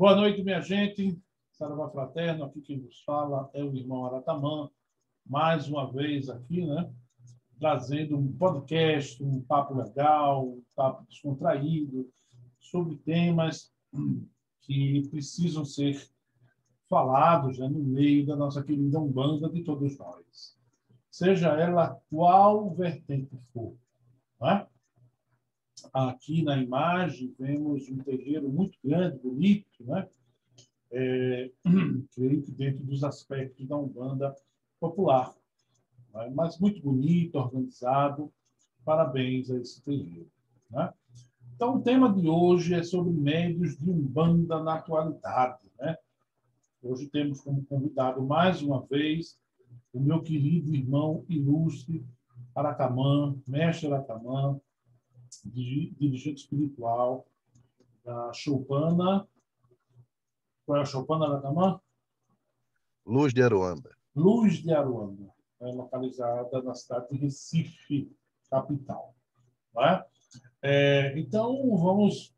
Boa noite, minha gente. Saravá fraterno, aqui quem vos fala é o irmão Aratamã, mais uma vez aqui, né? Trazendo um podcast, um papo legal, um papo descontraído, sobre temas que precisam ser falados, né, no meio da nossa querida Umbanda de todos nós. Seja ela qual vertente for. Né? Aqui na imagem vemos um terreiro muito grande, bonito, né? Creio que dentro dos aspectos da Umbanda popular, né? Mas muito bonito, organizado. Parabéns a esse terreiro. Né? Então, o tema de hoje é sobre médios de Umbanda na atualidade. Né? Hoje temos como convidado, mais uma vez, o meu querido irmão ilustre, Aratamã, mestre Aratamã, dirigente espiritual da Choupana. Qual é a Choupana, Aratamã? Luz de Aruanda. Luz de Aruanda, localizada na cidade de Recife, capital. Né? Então, vamos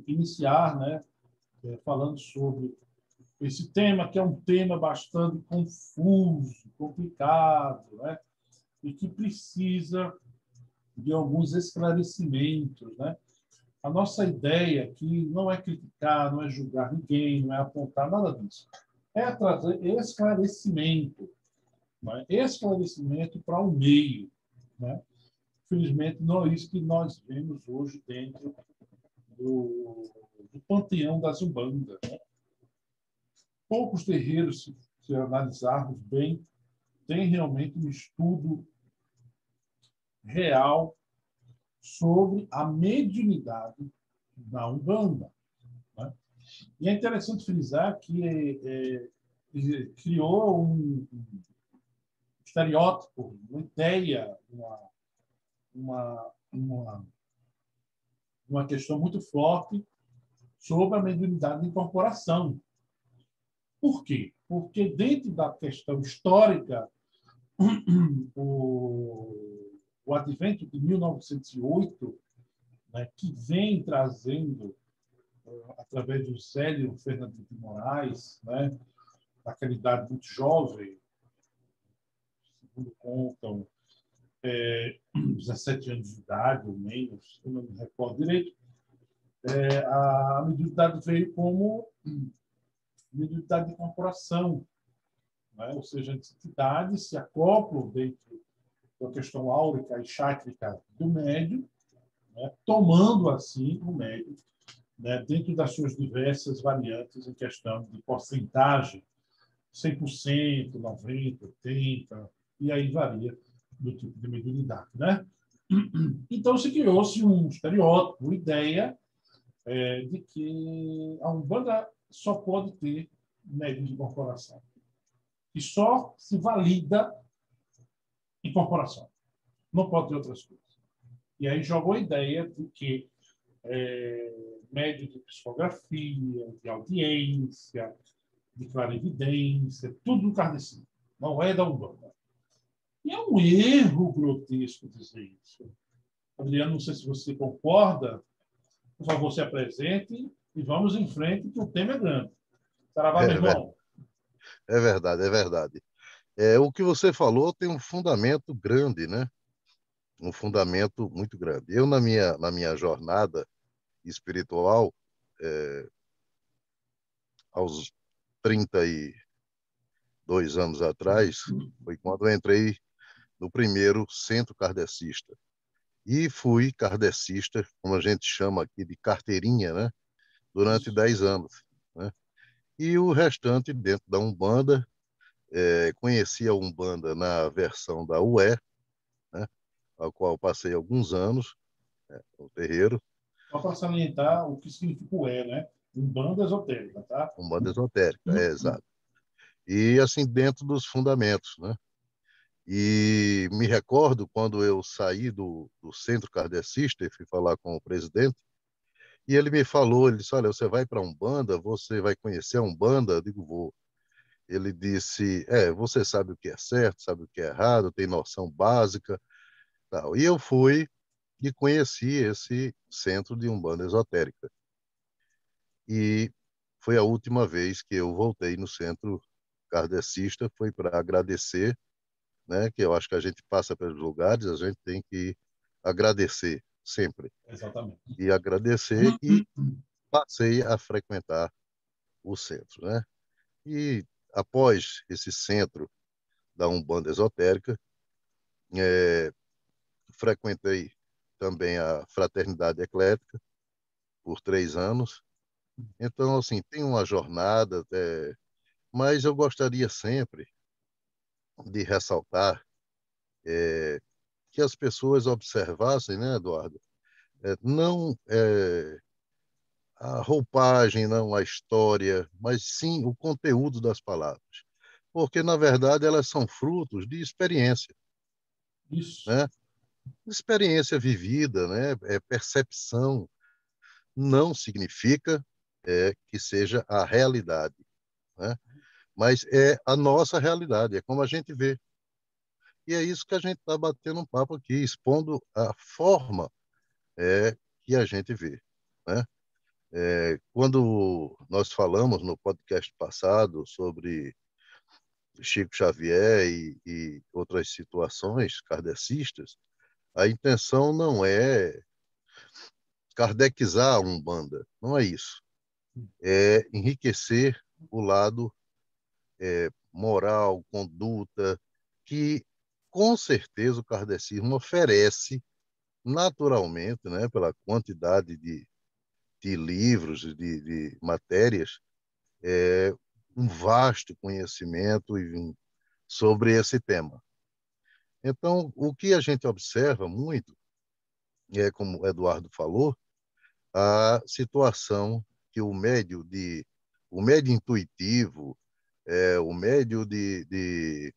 iniciar, né, falando sobre esse tema, que é um tema bastante confuso, complicado, né, e que precisa de alguns esclarecimentos. Né? A nossa ideia aqui não é criticar, não é julgar ninguém, não é apontar nada disso. É trazer esclarecimento, né? Esclarecimento para o meio. Né? Infelizmente, não é isso que nós vemos hoje dentro do panteão das Umbandas. Né? Poucos terreiros, se analisarmos bem, têm realmente um estudo real sobre a mediunidade da Umbanda. Né? E é interessante frisar que criou um estereótipo, uma ideia, uma, uma questão muito forte sobre a mediunidade de incorporação. Por quê? Porque dentro da questão histórica, o advento de 1908, né, que vem trazendo, através do Célio Fernando de Moraes, né, naquela idade muito jovem, segundo contam, 17 anos de idade ou menos, eu não me recordo direito, a mediunidade veio como mediunidade de incorporação, né? Ou seja, as entidades se acoplam dentro da questão áurica e chátrica do médium, né? Tomando assim o médium, né? Dentro das suas diversas variantes em questão de porcentagem, 100%, 90%, 80%, e aí varia do tipo de mediunidade. Né? Então, se criou-se um estereótipo, uma ideia de que a Umbanda só pode ter médium de incorporação. E só se valida incorporação. Não pode ter outras coisas. E aí jogou a ideia de que médium de psicografia, de audiência, de clarividência, tudo do kardecista. Não é da Umbanda. E é um erro grotesco dizer isso. Adriano, não sei se você concorda. Por favor, se apresente e vamos em frente, que o tema é grande. Saravá, meu irmão. É verdade, é verdade. O que você falou tem um fundamento grande, né? Um fundamento muito grande. Eu, na minha jornada espiritual, aos 32 anos atrás, foi quando eu entrei no primeiro centro kardecista. E fui kardecista, como a gente chama aqui, de carteirinha, né? Durante 10 anos. Né? E o restante dentro da Umbanda, conheci a Umbanda na versão da UE, né? A qual passei alguns anos no terreiro. Só para salientar o que significa o né? Umbanda esotérica, tá? Umbanda esotérica, exato. E assim, dentro dos fundamentos, né? E me recordo quando eu saí do centro kardecista e fui falar com o presidente, e ele me falou, ele disse, olha, você vai para a Umbanda, você vai conhecer a Umbanda? Eu digo, vou. Ele disse, você sabe o que é certo, sabe o que é errado, tem noção básica, tal. E eu fui e conheci esse centro de Umbanda esotérica. E foi a última vez que eu voltei no centro kardecista, foi para agradecer, né? Que eu acho que a gente passa pelos lugares, a gente tem que agradecer sempre. Exatamente. E agradecer e passei a frequentar o centro, né? E após esse centro da Umbanda Esotérica, é, frequentei também a Fraternidade Eclética por 3 anos. Então, assim, tem uma jornada, mas eu gostaria sempre de ressaltar que as pessoas observassem, né, Eduardo? Não a roupagem, não a história, mas sim o conteúdo das palavras. Porque, na verdade, elas são frutos de experiência, Isso. né? Experiência vivida, né? Percepção. Não significa que seja a realidade, né? Mas é a nossa realidade, é como a gente vê. E é isso que a gente está batendo um papo aqui, expondo a forma que a gente vê, né? Quando nós falamos no podcast passado sobre Chico Xavier e outras situações kardecistas, a intenção não é kardecizar a Umbanda, não é isso. É enriquecer o lado moral, conduta, que com certeza o kardecismo oferece naturalmente, né, pela quantidade de livros, de matérias, um vasto conhecimento sobre esse tema. Então, o que a gente observa muito, como o Eduardo falou, a situação que o médio intuitivo, o médio de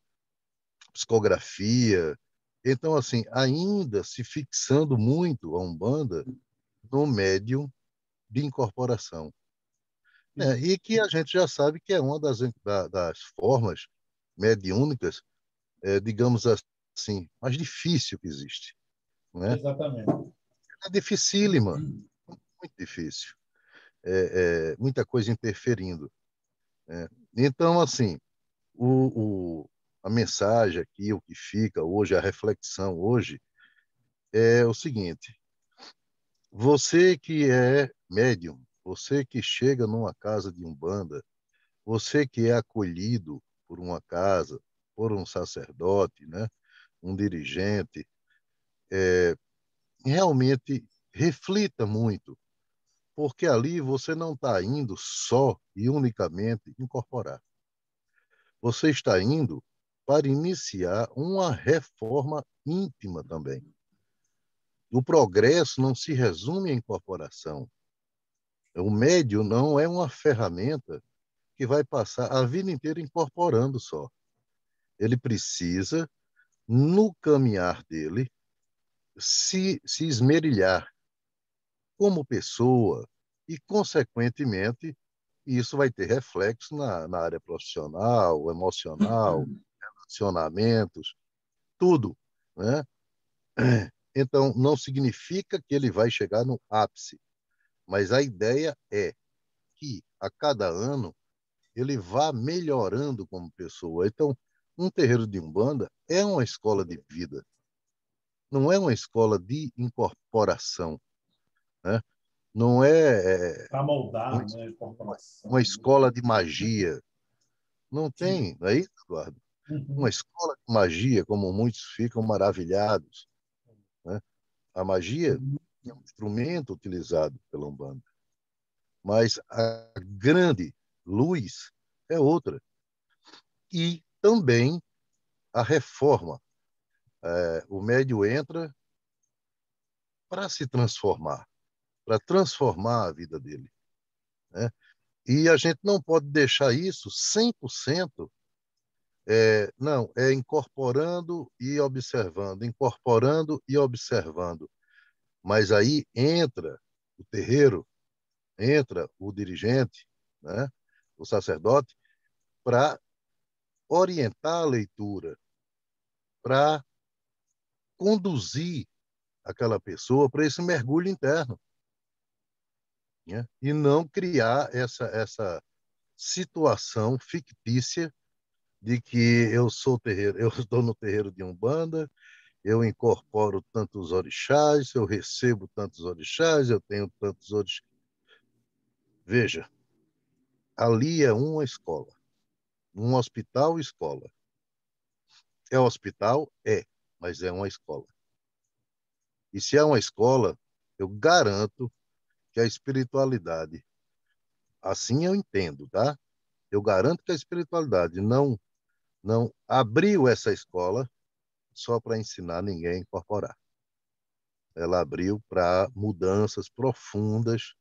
psicografia, então, assim, ainda se fixando muito a Umbanda no médium de incorporação. E que a gente já sabe que é uma das formas mediúnicas, digamos assim, mais difícil que existe, né? Exatamente. É dificílima, muito difícil. Muita coisa interferindo, né? Então, assim, a mensagem aqui, o que fica hoje, a reflexão hoje, é o seguinte: você que é médium, você que chega numa casa de Umbanda, você que é acolhido por uma casa, por um sacerdote, né, um dirigente, realmente reflita muito, porque ali você não está indo só e unicamente incorporar. Você está indo para iniciar uma reforma íntima também. O progresso não se resume à incorporação. O médio não é uma ferramenta que vai passar a vida inteira incorporando só. Ele precisa, no caminhar dele, se esmerilhar como pessoa e, consequentemente, isso vai ter reflexo na área profissional, emocional, relacionamentos, tudo, né? Então, não significa que ele vai chegar no ápice, mas a ideia é que, a cada ano, ele vá melhorando como pessoa. Então, um terreiro de Umbanda é uma escola de vida, não é uma escola de incorporação, né? Não é, Para uma, moldar, né, a uma corporação. escola de magia. Não Sim. tem, não é isso, Eduardo? Uma Uhum. escola de magia, como muitos ficam maravilhados, né? A magia é um instrumento utilizado pela Umbanda, mas a grande luz é outra. E também a reforma. O médio entra para se transformar, para transformar a vida dele, né? E a gente não pode deixar isso 100%. Não, é incorporando e observando. Mas aí entra o terreiro, entra o dirigente, né, o sacerdote, para orientar a leitura, para conduzir aquela pessoa para esse mergulho interno. né? E não criar essa situação fictícia de que eu sou terreiro, eu estou no terreiro de Umbanda, eu incorporo tantos orixás, eu recebo tantos orixás, eu tenho tantos orixás. Veja, ali é uma escola, um hospital escola. É hospital? É, mas é uma escola. E se é uma escola, eu garanto que a espiritualidade, assim eu entendo, tá? Eu garanto que a espiritualidade não abriu essa escola só para ensinar ninguém a incorporar. Ela abriu para mudanças profundas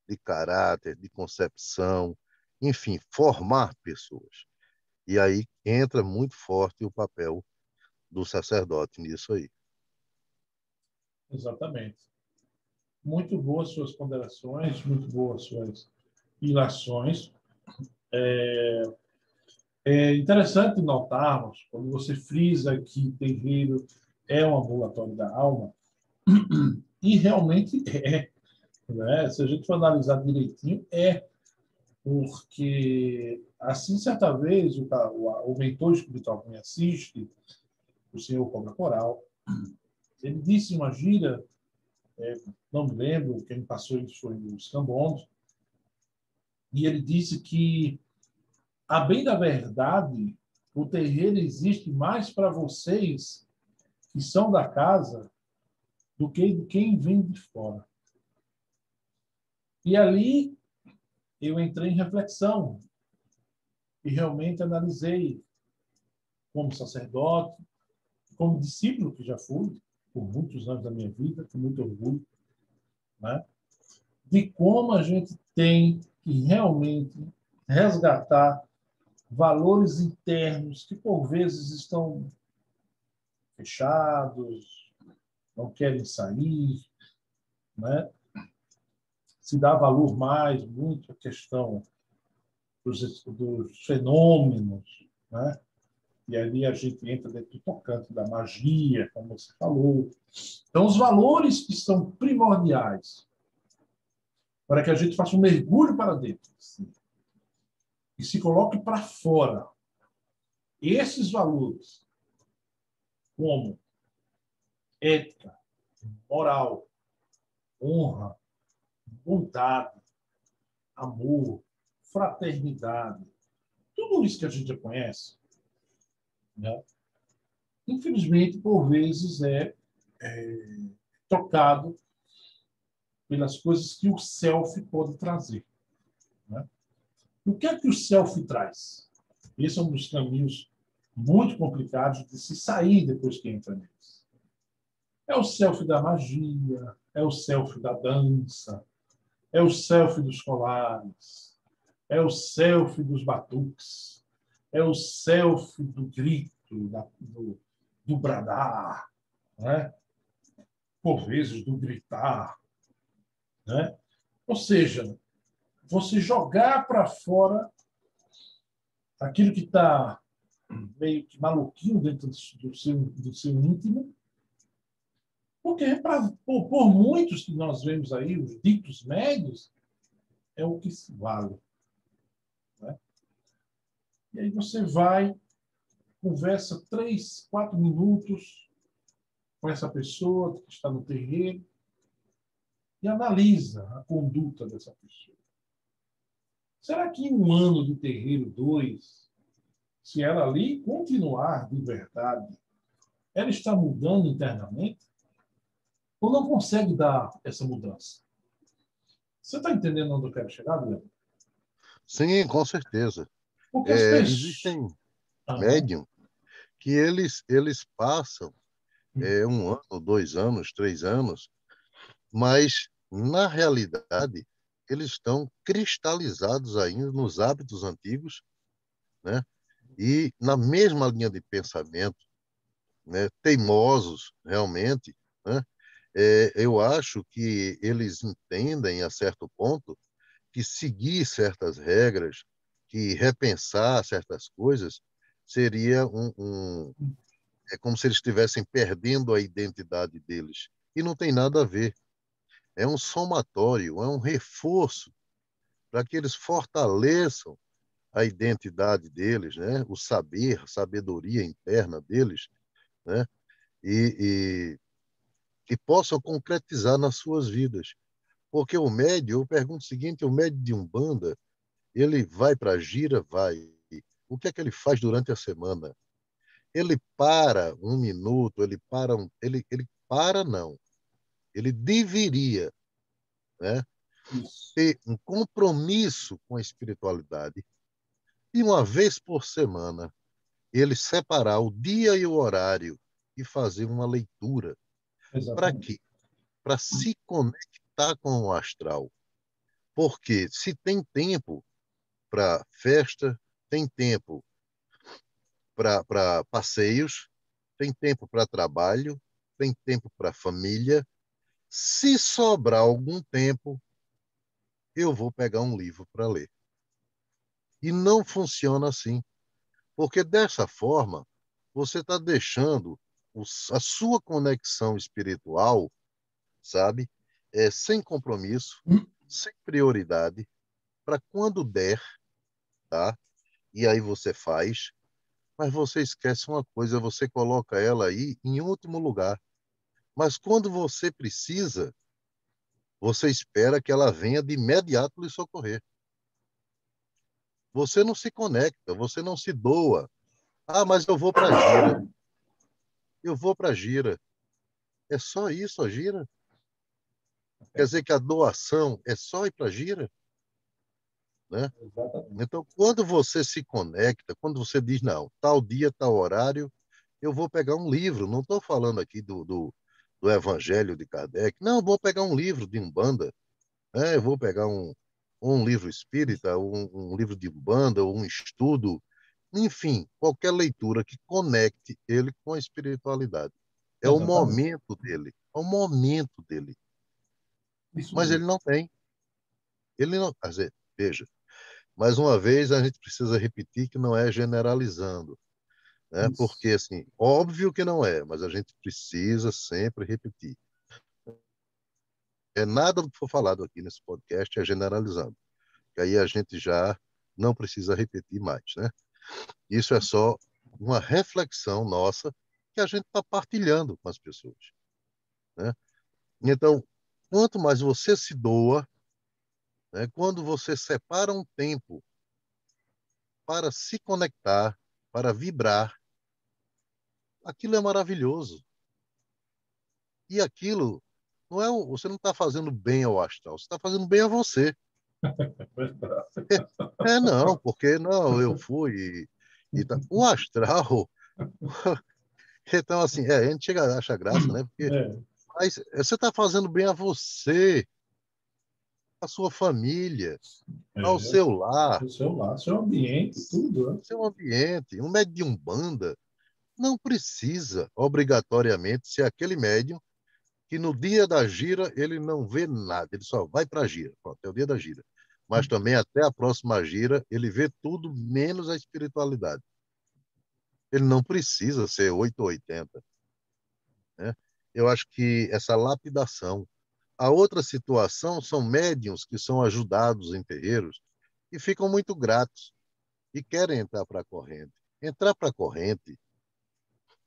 de caráter, de concepção, enfim, formar pessoas. E aí entra muito forte o papel do sacerdote nisso aí. Exatamente. Muito boas suas ponderações, muito boas suas ilações. É interessante notarmos, quando você frisa que terreiro é um ambulatório da alma, e realmente é, né? Se a gente for analisar direitinho, é, porque, assim, certa vez, o mentor espiritual que me assiste, o senhor Cobra Coral, ele disse uma gira, não me lembro, quem me passou isso foi os Cambons, e ele disse que, a bem da verdade, o terreiro existe mais para vocês que são da casa do que de quem vem de fora. E ali eu entrei em reflexão e realmente analisei como sacerdote, como discípulo que já fui, por muitos anos da minha vida, com muito orgulho, né? De como a gente tem que realmente resgatar valores internos que, por vezes, estão fechados, não querem sair, né? Se dá valor mais muito à questão dos fenômenos, né? E ali a gente entra dentro do tocante da magia, como você falou. Então, os valores que são primordiais para que a gente faça um mergulho para dentro assim, e se coloque para fora esses valores, como ética, moral, honra, bondade, amor, fraternidade, tudo isso que a gente já conhece, né? Infelizmente, por vezes, é tocado pelas coisas que o self pode trazer, né? O que é que o self traz? Esse é um dos caminhos muito complicados de se sair depois que entra neles. É o self da magia, é o self da dança, é o self dos colares, é o self dos batuques, é o self do grito, do bradar, né? Por vezes do gritar, né? Ou seja, você jogar para fora aquilo que está meio que maluquinho dentro do seu íntimo, porque por muitos que nós vemos aí, os ditos médios, é o que se vale, né? E aí você vai, conversa 3, 4 minutos com essa pessoa que está no terreiro e analisa a conduta dessa pessoa. Será que em um ano de terreiro, 2, se ela ali continuar de verdade, ela está mudando internamente ou não consegue dar essa mudança? Você está entendendo onde eu quero chegar, Leandro? Sim, com certeza. Porque as pessoas... Existem Aham. médiums que eles passam 1 ano, 2 anos, 3 anos, mas, na realidade, eles estão cristalizados ainda nos hábitos antigos, né? E na mesma linha de pensamento, né? Teimosos, realmente, né? Eu acho que eles entendem, a certo ponto, que seguir certas regras, que repensar certas coisas, seria é como se eles estivessem perdendo a identidade deles. E não tem nada a ver. é um somatório, é um reforço para que eles fortaleçam a identidade deles, né? O saber, a sabedoria interna deles, né? E, que possam concretizar nas suas vidas. Porque o médio, eu pergunto o seguinte, o médio de Umbanda, ele vai para a gira? Vai. O que é que ele faz durante a semana? Ele para um minuto, ele para não. Ele deveria, né, Isso. ter um compromisso com a espiritualidade e uma vez por semana ele separar o dia e o horário e fazer uma leitura. Para Exatamente. quê? Para se conectar com o astral. Porque se tem tempo para festa, tem tempo para passeios, tem tempo para trabalho, tem tempo para família. Se sobrar algum tempo, eu vou pegar um livro para ler. E não funciona assim, porque dessa forma você está deixando a sua conexão espiritual, sabe, sem compromisso, sem prioridade, para quando der, tá? E aí você faz, mas você esquece uma coisa, você coloca ela aí em último lugar. Mas quando você precisa, você espera que ela venha de imediato lhe socorrer. Você não se conecta, você não se doa. Ah, mas eu vou para a gira. Eu vou para a gira. É só isso a gira? Quer dizer que a doação é só ir para a gira? Né? Exatamente. Então, quando você se conecta, quando você diz, não, tal dia, tal horário, eu vou pegar um livro. Não estou falando aqui do Evangelho de Kardec. Não, eu vou pegar um livro de Umbanda. Né? Eu vou pegar um livro espírita, um livro de Umbanda, um estudo. Enfim, qualquer leitura que conecte ele com a espiritualidade. É o Exatamente. momento dele. É o momento dele. Isso Mas mesmo. ele não tem. Ele não. Quer dizer, veja, mais uma vez a gente precisa repetir que não é generalizando, né? Isso. Porque, assim, óbvio que não é, mas a gente precisa sempre repetir. É nada do que for falado aqui nesse podcast é generalizando, que aí a gente já não precisa repetir mais, né? Isso é só uma reflexão nossa que a gente está partilhando com as pessoas, né? Então, quanto mais você se doa, né, quando você separa um tempo para se conectar, para vibrar, aquilo é maravilhoso. E aquilo não é você não está fazendo bem ao astral, você está fazendo bem a você. É, não, porque não, eu fui o astral, então assim, a gente chega a achar graça, né? Porque É, mas você está fazendo bem a você, a sua família, ao é, seu lar, o seu lar, seu ambiente, tudo, né? seu ambiente. Um médium de Umbanda não precisa obrigatoriamente ser aquele médium que no dia da gira ele não vê nada, ele só vai para a gira. Pronto, é o dia da gira. Mas também até a próxima gira ele vê tudo menos a espiritualidade. Ele não precisa ser 8 ou 80, né? Eu acho que essa lapidação. A outra situação são médiuns que são ajudados em terreiros e ficam muito gratos e querem entrar para a corrente. Entrar para a corrente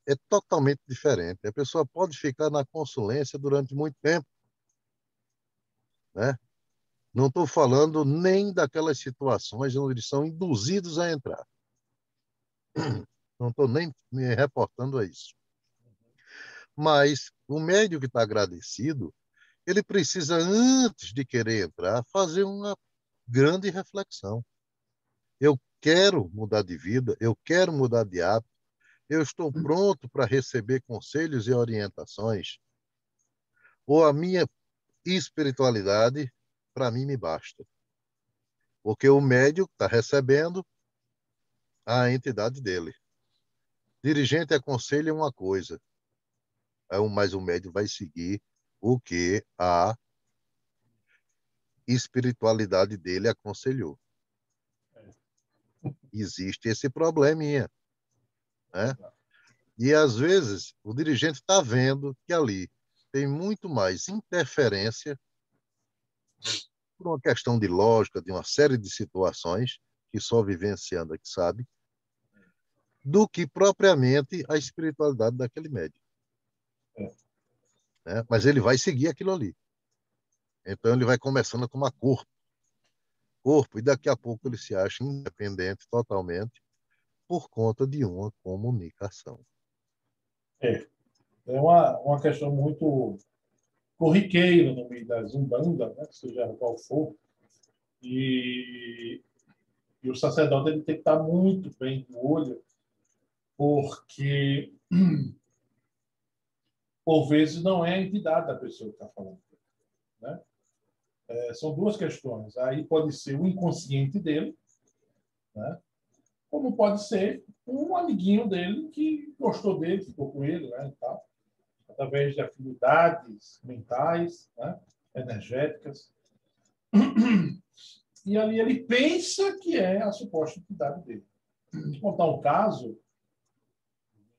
é totalmente diferente. A pessoa pode ficar na consulência durante muito tempo, né? Não estou falando nem daquelas situações onde eles são induzidos a entrar. Não estou nem me reportando a isso. Mas o médium que está agradecido, ele precisa, antes de querer entrar, fazer uma grande reflexão. Eu quero mudar de vida, eu quero mudar de hábito, eu estou pronto para receber conselhos e orientações, ou a minha espiritualidade, para mim, me basta. Porque o médium está recebendo a entidade dele. Dirigente aconselha uma coisa, mas o médium vai seguir o que a espiritualidade dele aconselhou. Existe esse probleminha, né? E às vezes o dirigente está vendo que ali tem muito mais interferência por uma questão de lógica, de uma série de situações que só vivenciando é que sabe, do que propriamente a espiritualidade daquele médium. É. Né? Mas ele vai seguir aquilo ali. Então ele vai começando a tomar corpo, e daqui a pouco ele se acha independente totalmente por conta de uma comunicação. É, é uma questão muito corriqueira no meio das Umbanda, né? Seja qual for, e, e o sacerdote ele tem que estar muito bem no olho, porque por vezes não é a entidade da pessoa que está falando. Né? São duas questões. Aí pode ser o inconsciente dele, né? Como pode ser um amiguinho dele que gostou dele, ficou com ele, né, e tal, através de afinidades mentais, né, energéticas. E ali ele pensa que é a suposta entidade dele. Vou contar um caso,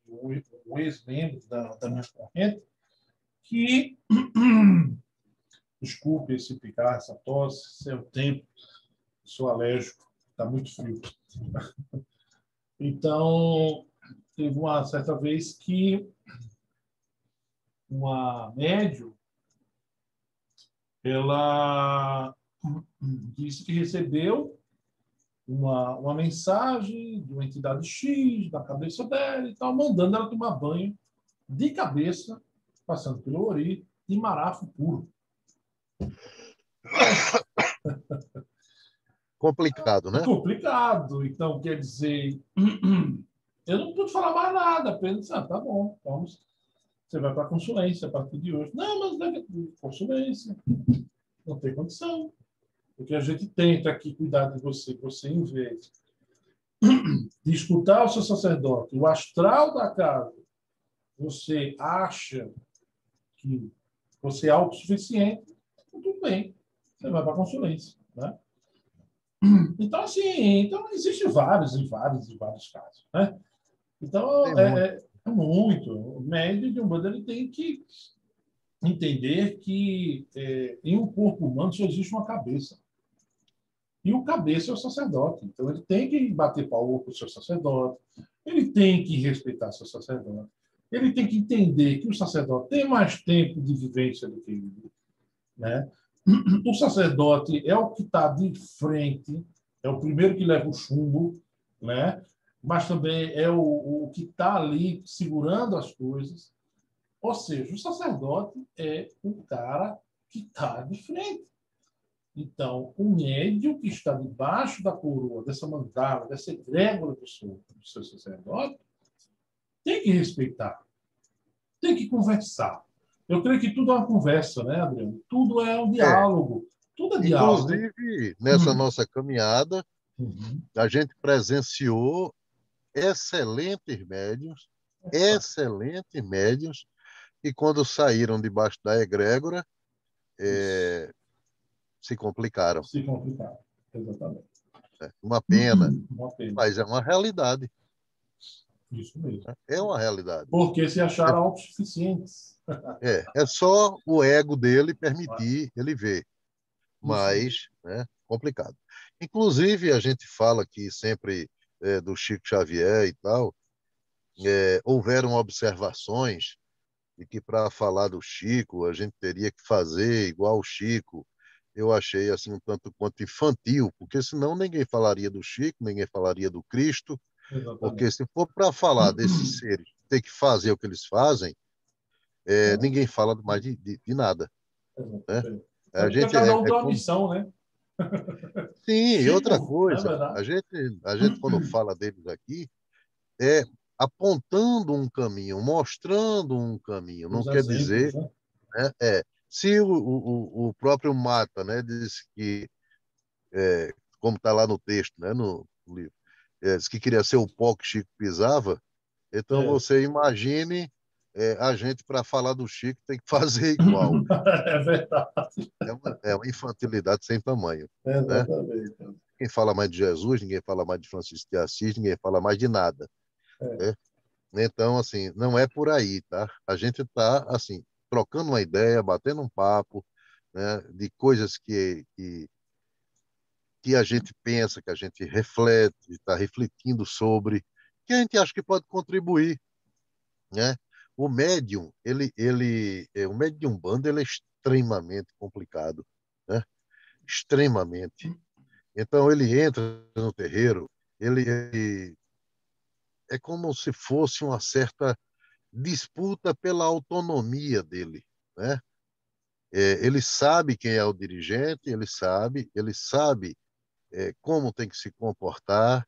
um ex-membro da minha corrente, que, desculpe se picar essa tosse, é o tempo, sou alérgico, está muito frio. Então, teve uma certa vez que uma médium, ela disse que recebeu uma mensagem de uma entidade X na cabeça dela e tal, mandando ela tomar banho de cabeça, passando pelo ori, de marafo puro. Complicado, né? Complicado. Então, quer dizer, eu não pude falar mais nada, apenas, tá bom, vamos. Você vai para a consulência a partir de hoje. Não, mas deve ter consulência. Não tem condição. Porque a gente tenta aqui cuidar de você, você em vez de escutar o seu sacerdote, o astral da casa, você acha que você é autossuficiente, tudo bem, você vai para a consulência. Né? Então, assim, então, existem vários e vários e vários casos. Né? Então, Tem muito. é muito. O médico de Umbanda ele tem que entender que em um corpo humano só existe uma cabeça. E o cabeça é o sacerdote. Então, ele tem que bater palma para o seu sacerdote, ele tem que respeitar seu sacerdote, ele tem que entender que o sacerdote tem mais tempo de vivência do que ele. Né? O sacerdote é o que está de frente, é o primeiro que leva o chumbo, né? Mas também é o que está ali segurando as coisas. Ou seja, o sacerdote é o cara que está de frente. Então, o médium que está debaixo da coroa, dessa mandala, dessa egrégora do seu sacerdote, tem que respeitar, tem que conversar. Eu creio que tudo é uma conversa, né, Adriano? Tudo é um É. diálogo. Tudo é diálogo. Inclusive, nessa nossa caminhada, Uhum. a gente presenciou excelentes médiums, que quando saíram debaixo da egrégora, Isso. se complicaram. Se complicar. Exatamente. Né? Uma pena, Uma pena. mas é uma realidade. Isso mesmo. Né? É uma realidade. Porque se acharam autossuficientes. É só o ego dele permitir ele ver, Isso mesmo. mas, né, complicado. Inclusive, a gente fala aqui sempre do Chico Xavier e tal, houveram observações de que para falar do Chico a gente teria que fazer igual o Chico. Eu achei assim um tanto quanto infantil, porque senão ninguém falaria do Chico, ninguém falaria do Cristo, porque Exatamente. se for para falar desses seres, ter que fazer o que eles fazem, ninguém fala mais de nada, né? Exatamente. É A porque gente cada um é tem uma como missão, né? sim, e outra Chico, não é coisa, verdade? a gente quando fala deles aqui é apontando um caminho, mostrando um caminho, não Os quer exemplos, dizer, né? né? Se o próprio Mata, né, disse que, como está lá no texto, né, no livro, disse que queria ser o pó que Chico pisava, então É. você imagine a gente para falar do Chico tem que fazer igual. É verdade. É uma infantilidade sem tamanho, né? Exatamente. Ninguém fala mais de Jesus, ninguém fala mais de Francisco de Assis, ninguém fala mais de nada, É. né? Então, assim, não é por aí, tá? A gente tá, assim, trocando uma ideia, batendo um papo, né, de coisas que a gente pensa, que a gente reflete, está refletindo sobre, que a gente acha que pode contribuir, né? O médium de Umbanda ele é extremamente complicado, né? Extremamente. Então ele entra no terreiro, ele é como se fosse uma certa disputa pela autonomia dele, né? Ele sabe quem é o dirigente, ele sabe como tem que se comportar,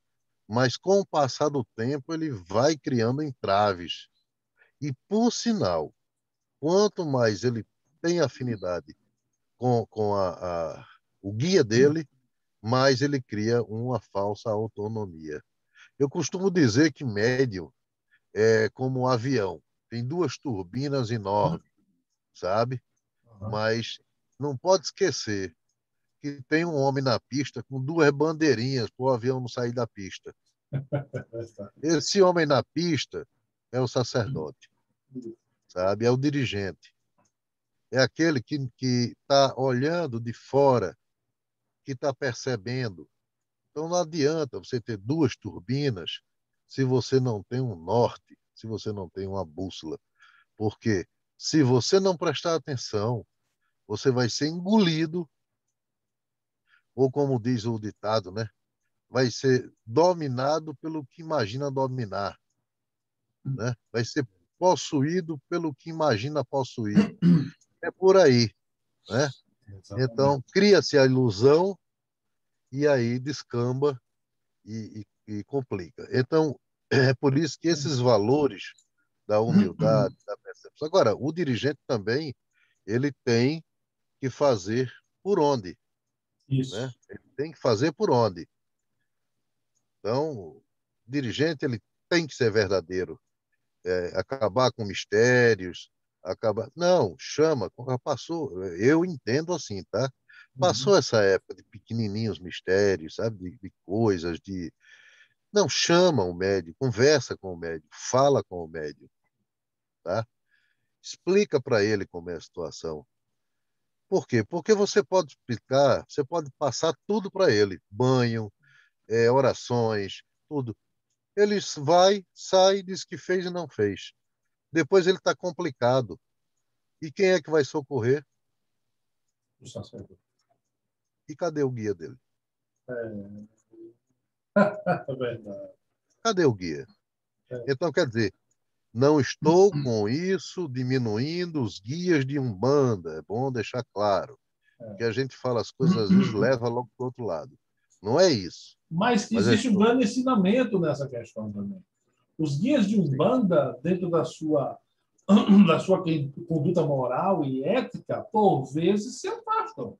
mas com o passar do tempo ele vai criando entraves. E, por sinal, quanto mais ele tem afinidade com o guia dele, mais ele cria uma falsa autonomia. Eu costumo dizer que médium é como um avião, tem duas turbinas enormes, sabe? Aham. Mas não pode esquecer que tem um homem na pista com duas bandeirinhas para o avião não sair da pista. Esse homem na pista é o sacerdote, sabe? É o dirigente. É aquele que está olhando de fora, que está percebendo. Então não adianta você ter duas turbinas se você não tem um norte, se você não tem uma bússola. Porque se você não prestar atenção, você vai ser engolido, ou como diz o ditado, né? Vai ser dominado pelo que imagina dominar, né? Vai ser possuído pelo que imagina possuir. É por aí, né? Então, Exatamente. cria-se a ilusão e aí descamba e complica. Então, é por isso que esses valores da humildade, da percepção. Agora, o dirigente também, ele tem que fazer por onde, né? Isso. Ele tem que fazer por onde. Então, o dirigente, ele tem que ser verdadeiro, acabar com mistérios, acabar. Não, chama, passou. Eu entendo assim, tá? Uhum. Passou essa época de pequenininhos mistérios, sabe? De coisas, de. Não, chama o médico, conversa com o médico, fala com o médico, tá? Explica para ele como é a situação. Por quê? Porque você pode explicar, você pode passar tudo para ele, banho, orações, tudo. Ele vai, sai, diz que fez e não fez. Depois ele está complicado. E quem é que vai socorrer? O sacerdote. E cadê o guia dele? É, é verdade. Cadê o guia? É. Então, quer dizer, não estou com isso diminuindo os guias de Umbanda. É bom deixar claro. Que a gente fala as coisas, às vezes, leva logo para o outro lado. Não é isso. Mas Mas eu existe um estou. grande ensinamento nessa questão também. Os guias de Sim, Umbanda, dentro da sua, da sua conduta moral e ética, por vezes se afastam,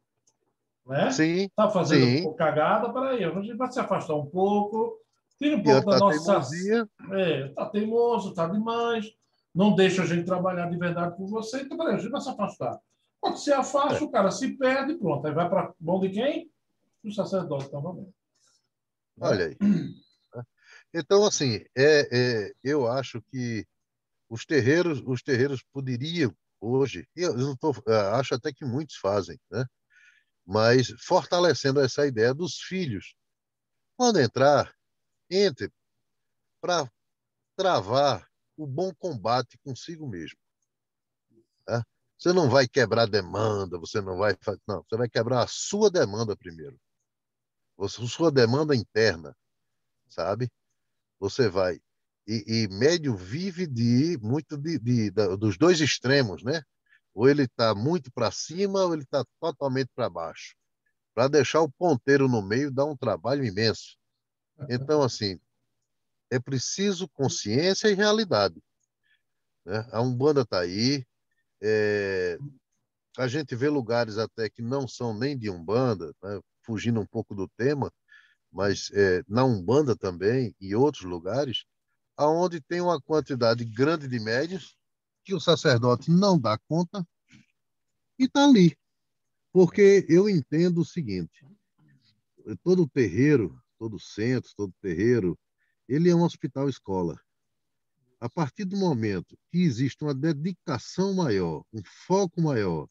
né? sim. Está fazendo Sim. cagada, para aí, a gente vai se afastar um pouco, tira um pouco Diante da da nossa. teimosia, Tá teimoso, tá demais, não deixa a gente trabalhar de verdade por você, então peraí, a gente vai se afastar. Quando se afasta, é, o cara se perde, pronto. Aí vai para mão de quem? Do sacerdote novamente. olha Né? aí. Né? Então, assim, eu acho que os terreiros poderiam hoje, e eu não tô, acho até que muitos fazem, né? Mas fortalecendo essa ideia dos filhos. Quando entrar, entre para travar o bom combate consigo mesmo. Tá? Você não vai quebrar demanda, você não vai. Não, você vai quebrar a sua demanda primeiro. Sua demanda interna, sabe? Você vai. E médio vive dos dois extremos, né? Ou ele está muito para cima, ou ele está totalmente para baixo. Para deixar o ponteiro no meio dá um trabalho imenso. Então, assim, é preciso consciência e realidade. Né? A Umbanda está aí. é, a gente vê lugares até que não são nem de Umbanda, né? Fugindo um pouco do tema, mas na Umbanda também e outros lugares, aonde tem uma quantidade grande de médios que o sacerdote não dá conta e está ali. Porque eu entendo o seguinte: todo terreiro, todo centro, todo terreiro, ele é um hospital-escola. A partir do momento que existe uma dedicação maior, um foco maior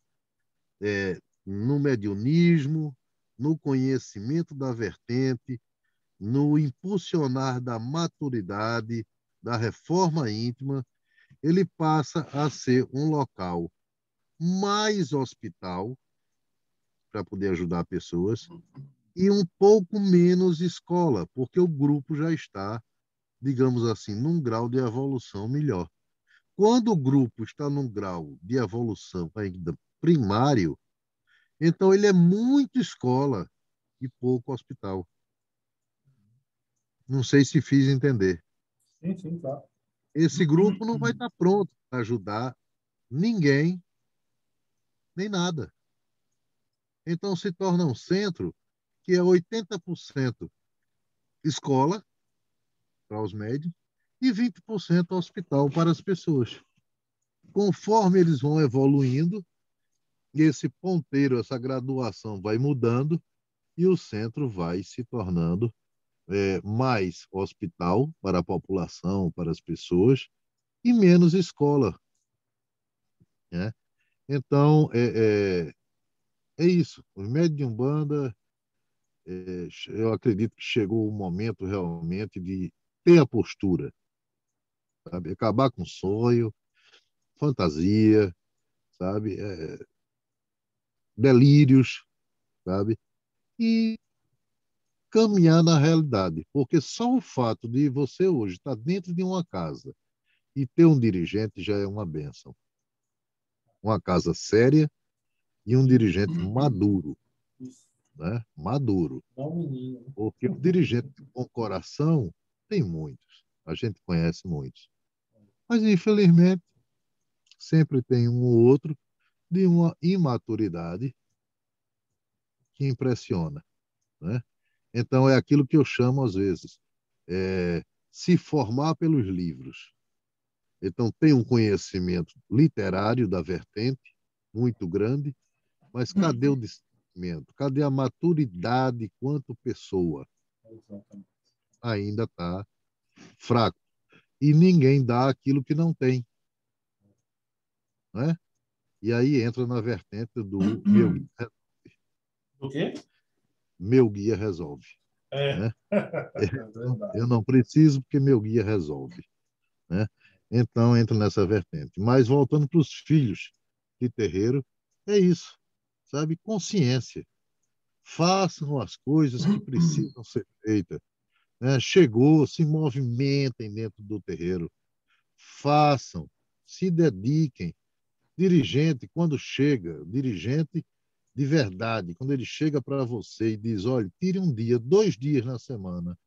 no mediunismo, no conhecimento da vertente, no impulsionar da maturidade, da reforma íntima, ele passa a ser um local mais hospital para poder ajudar pessoas e um pouco menos escola, porque o grupo já está, digamos assim, num grau de evolução melhor. Quando o grupo está num grau de evolução ainda primário, então ele é muito escola e pouco hospital. Não sei se fiz entender. Sim, sim, claro. Esse grupo não vai estar pronto para ajudar ninguém, nem nada. Então se torna um centro que é 80% escola para os médios e 20% hospital para as pessoas. Conforme eles vão evoluindo, esse ponteiro, essa graduação vai mudando e o centro vai se tornando mais hospital para a população, para as pessoas, e menos escola. Né? Então, é isso. Os médios de Umbanda, eu acredito que chegou o momento realmente de ter a postura, sabe? Acabar com sonho, fantasia, sabe? Delírios, sabe? E caminhar na realidade, porque só o fato de você hoje estar dentro de uma casa e ter um dirigente já é uma bênção. Uma casa séria e um dirigente maduro, Isso. né? Maduro. Não, menino. Porque o dirigente com coração tem muitos, a gente conhece muitos. Mas, infelizmente, sempre tem um ou outro de uma imaturidade que impressiona, né? Então, é aquilo que eu chamo, às vezes, se formar pelos livros. Então, tem um conhecimento literário da vertente muito grande, mas cadê o discernimento? Cadê a maturidade quanto pessoa? Exatamente. Ainda está fraco. E ninguém dá aquilo que não tem, né? E aí entra na vertente do Do quê? meu guia resolve, É, né? é verdade. Eu não preciso porque meu guia resolve, né? Então entra nessa vertente. Mas voltando para os filhos de terreiro, é isso, sabe? Consciência. Façam as coisas que precisam ser feitas. Né? Chegou, se movimentem dentro do terreiro. Façam, se dediquem. Dirigente, quando chega, dirigente de verdade, quando ele chega para você e diz: olha, tire um dia, 2 dias na semana,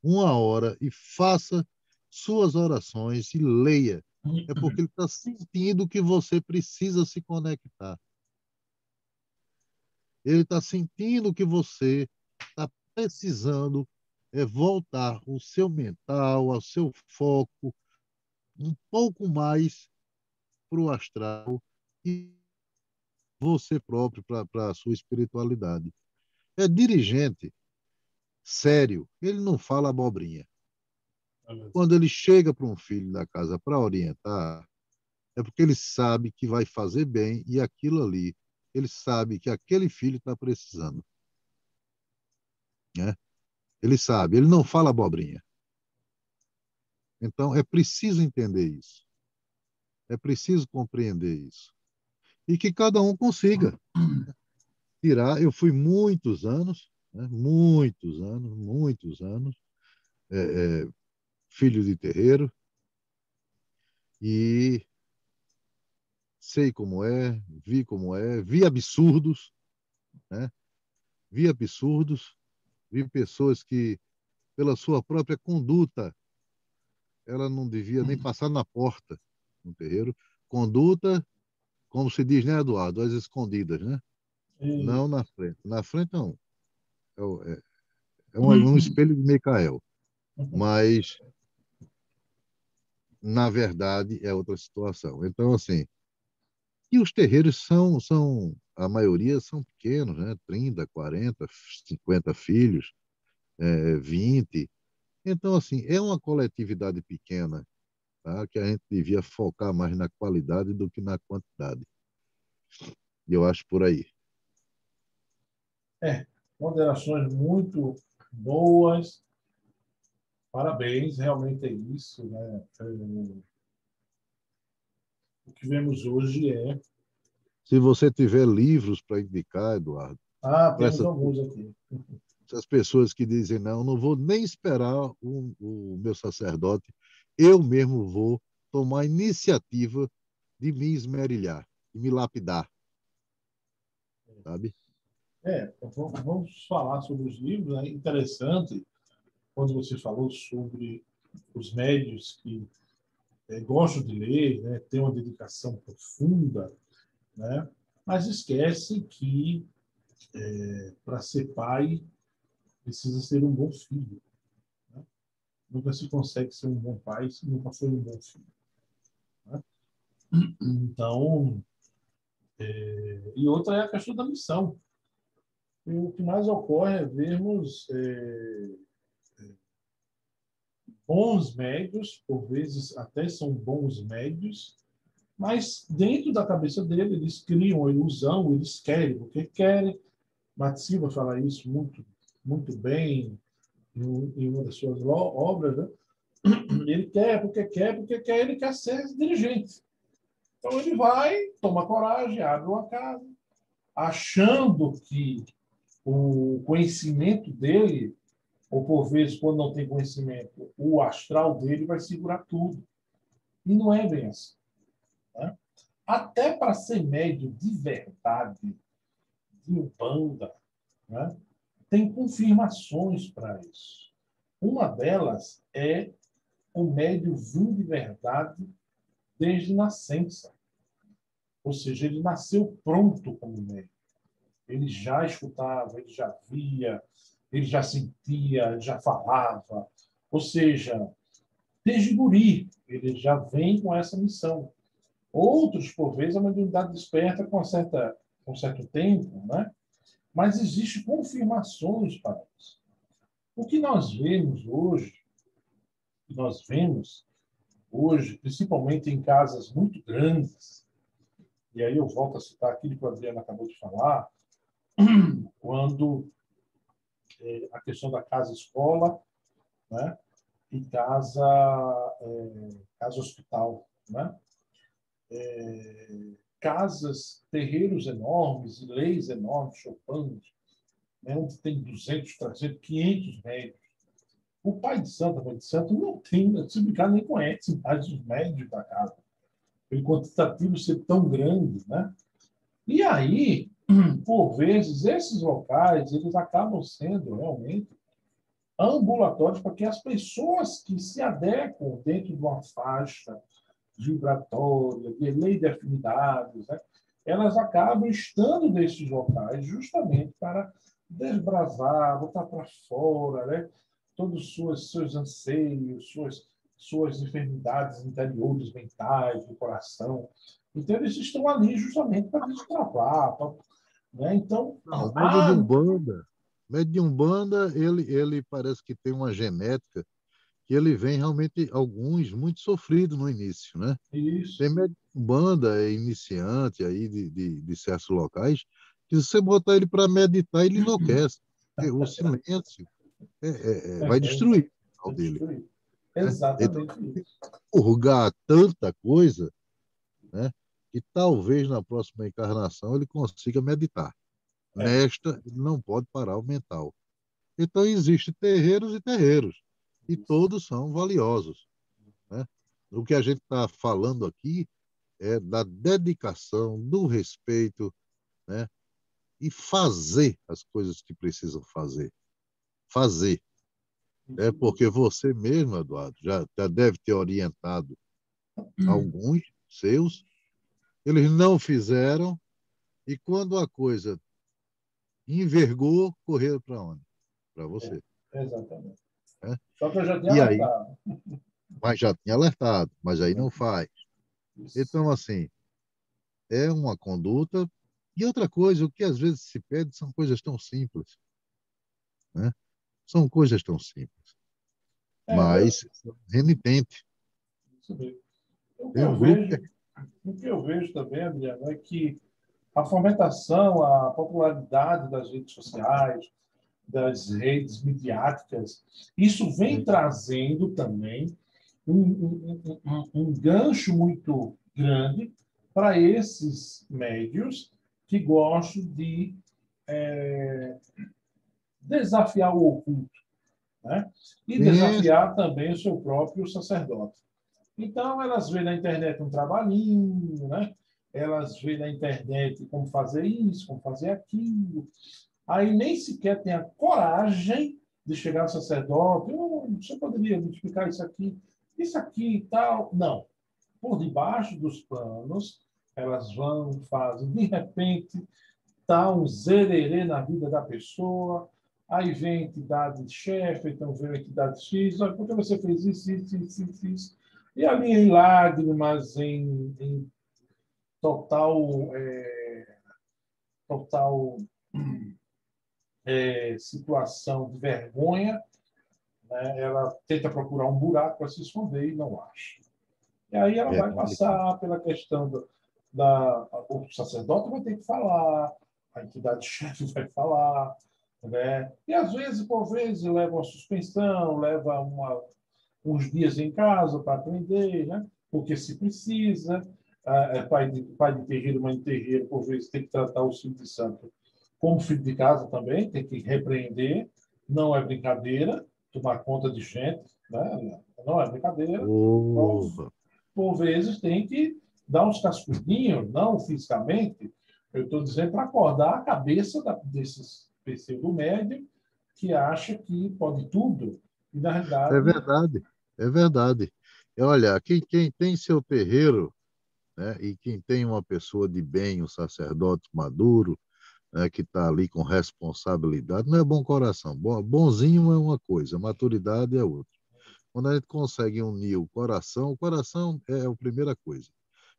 1 hora e faça suas orações e leia. É porque ele está sentindo que você precisa se conectar. Ele está sentindo que você está precisando voltar o seu mental, o seu foco um pouco mais para o astral e você próprio para a sua espiritualidade. É dirigente, sério, ele não fala abobrinha. É mesmo. Quando ele chega para um filho da casa para orientar, é porque ele sabe que vai fazer bem e aquilo ali, ele sabe que aquele filho está precisando. Né? Ele sabe, ele não fala abobrinha. Então, é preciso entender isso. É preciso compreender isso. E que cada um consiga tirar. Eu fui muitos anos, né? Muitos anos, é, é, filho de terreiro, e sei como é, vi absurdos, né? Vi absurdos, vi pessoas que, pela sua própria conduta, ela não devia nem passar na porta no terreiro. Conduta, como se diz, né, Eduardo? As escondidas, né? E, Não na frente. Na frente não. Um espelho de Micael. Mas, na verdade, é outra situação. Então, assim, e os terreiros a maioria são pequenos, né? 30, 40, 50 filhos, 20. Então, assim, é uma coletividade pequena, tá? Que a gente devia focar mais na qualidade do que na quantidade. E eu acho por aí. Moderações muito boas. Parabéns, realmente é isso, né? O que vemos hoje é. Se você tiver livros para indicar, Eduardo, Ah, para temos alguns aqui. essas pessoas que dizem, não, não vou nem esperar o meu sacerdote, eu mesmo vou tomar a iniciativa de me esmerilhar, de me lapidar, sabe? Vamos falar sobre os livros. É interessante quando você falou sobre os médios que gostam de ler, né, têm uma dedicação profunda, né, mas esquece que para ser pai precisa ser um bom filho. Né? Nunca se consegue ser um bom pai se nunca foi um bom filho. Né? Então, e outra é a questão da missão. E o que mais ocorre é vermos bons médios, por vezes até são bons médios, mas dentro da cabeça dele eles criam a ilusão, eles querem, porque querem. Matt Silva fala isso muito bem em uma das suas obras, né? Ele porque quer, ele quer ser dirigente. Então ele vai, toma coragem, abre uma casa, achando que o conhecimento dele, ou por vezes, quando não tem conhecimento, o astral dele vai segurar tudo. E não é bem assim. Né? Até para ser médio de verdade, de Umbanda, né? Tem confirmações para isso. Uma delas é o médio vir de verdade desde nascença. Ou seja, ele nasceu pronto como médio. Ele já escutava, ele já via, ele já sentia, ele já falava. Ou seja, desde guri, ele já vem com essa missão. Outros, por vezes, a mediunidade desperta com certo tempo, né? Mas existem confirmações para isso. O que nós vemos hoje, principalmente em casas muito grandes, e aí eu volto a citar aquilo que o Adriano acabou de falar, quando a questão da casa-escola, né? E casa-hospital, né? Casas, terreiros enormes, leis enormes, choupans, né? Onde tem 200, 300, 500 médicos. O pai de santo, a mãe de santo, não tem, se brincar, nem conhece mais os médios da casa. Pelo quantitativo ser tão grande, né? E aí, por vezes, esses locais, eles acabam sendo realmente ambulatórios para que as pessoas que se adequam dentro de uma faixa vibratória, de lei de afinidades, né? Elas acabam estando nesses locais justamente para desbravar, botar para fora, né? Todos os seus anseios, suas enfermidades interiores, mentais, do coração. Então, eles estão ali justamente para destravar. Né? Então, Não, médio de Umbanda, ele parece que tem uma genética que ele vem realmente, alguns, muito sofridos no início, né? isso. Tem médio de Umbanda, iniciante aí de certos locais, que se você botar ele para meditar, ele enlouquece. Porque o silêncio vai destruir o É dele. destruir. Né? Então, Exatamente isso. purgar tanta coisa, né? Que talvez na próxima encarnação ele consiga meditar. É, Nesta, ele não pode parar o mental. Então, existem terreiros e terreiros, e isso. todos são valiosos. Né? O que a gente está falando aqui é da dedicação, do respeito, né? E fazer as coisas que precisam fazer. Fazer. É Isso porque mesmo. você mesmo, Eduardo, já deve ter orientado alguns seus, eles não fizeram, e quando a coisa envergou, correram para onde? Para você. Exatamente. Né? Só que eu já tinha E aí, alertado. mas já tinha alertado, mas aí não faz. Isso. Então, assim, é uma conduta. E outra coisa, o que às vezes se pede são coisas tão simples, né? São coisas tão simples, Eu, mas renitente. isso mesmo. O que Tem eu um grupo que vejo, o que eu vejo também, Adriano, é que a fomentação, a popularidade das redes sociais, das redes midiáticas, isso vem trazendo também um gancho muito grande para esses médios que gostam de desafiar o oculto, né? E Isso. desafiar também o seu próprio sacerdote. Então, elas veem na internet um trabalhinho, né? Elas veem na internet como fazer isso, como fazer aquilo. Aí nem sequer tem a coragem de chegar ao sacerdote. Oh, você poderia me explicar isso aqui e tal. Não. Por debaixo dos panos, elas vão, fazem, de repente, tá um zererê na vida da pessoa, aí vem a entidade chefe, então vem a entidade X, olha, por que você fez isso? E ali em lágrimas, em total, total situação de vergonha, né? Ela tenta procurar um buraco para se esconder e não acha. E aí ela É vai complicado. passar pela questão o sacerdote vai ter que falar, a entidade chefe vai falar, né? E às vezes, por vezes, leva uma suspensão, leva uns dias em casa para aprender, né? Porque se precisa. Pai de terreiro, mãe de terreiro, por vezes tem que tratar o filho de santo como filho de casa também, tem que repreender, não é brincadeira, tomar conta de gente, né? Não é brincadeira. Por, Porra. por vezes tem que dar uns cascudinhos, não fisicamente, eu estou dizendo para acordar a cabeça desses pseudo-médios que acha que pode tudo, e na É realidade, verdade. É verdade. Olha, quem tem seu terreiro, né, e quem tem uma pessoa de bem, um sacerdote maduro, né, que está ali com responsabilidade, não é bom coração. Bonzinho é uma coisa, maturidade é outra. Quando a gente consegue unir o coração é a primeira coisa.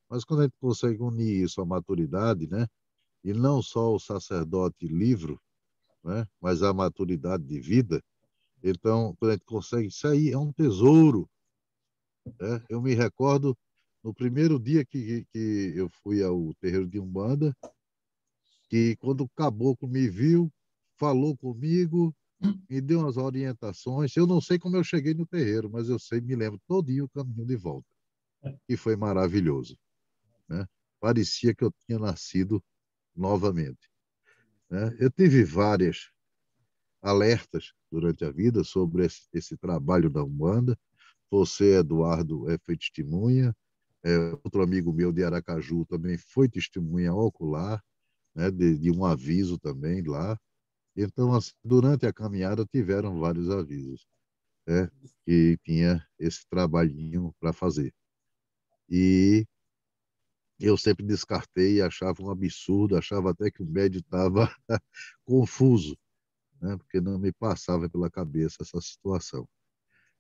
Mas quando a gente consegue unir isso à maturidade, né, e não só o sacerdote livro, né, mas a maturidade de vida, então, quando a gente consegue, isso aí é um tesouro, né? Eu me recordo no primeiro dia que eu fui ao terreiro de Umbanda, que quando o caboclo me viu, falou comigo, me deu umas orientações. Eu não sei como eu cheguei no terreiro, mas eu sei, me lembro todinho o caminho de volta, e foi maravilhoso, né? Parecia que eu tinha nascido novamente, né? Eu tive várias alertas durante a vida sobre esse trabalho da Umbanda. Você, Eduardo, foi testemunha. Outro amigo meu de Aracaju também foi testemunha ocular, né, de um aviso também lá. Então, assim, durante a caminhada tiveram vários avisos, né, que tinha esse trabalhinho para fazer. E eu sempre descartei e achava um absurdo, achava até que o médium estava confuso, né, porque não me passava pela cabeça essa situação.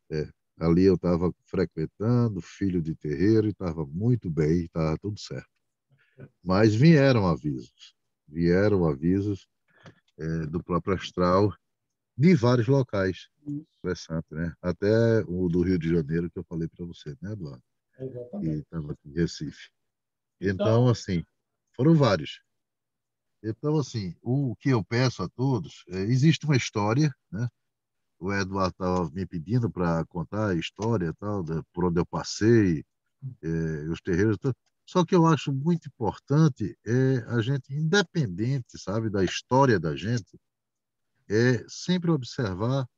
É, ali eu estava frequentando, filho de terreiro, e estava muito bem, estava tudo certo. Mas vieram avisos do próprio astral de vários locais. Interessante, né? Até o do Rio de Janeiro que eu falei para você, né, Eduardo? Que exatamente. estava aqui em Recife. Então, Então, assim, foram vários. Então, assim, o que eu peço a todos, existe uma história, né? O Eduardo estava me pedindo para contar a história tal, por onde eu passei, os terreiros. Só que eu acho muito importante a gente, independente, sabe, da história da gente, sempre observar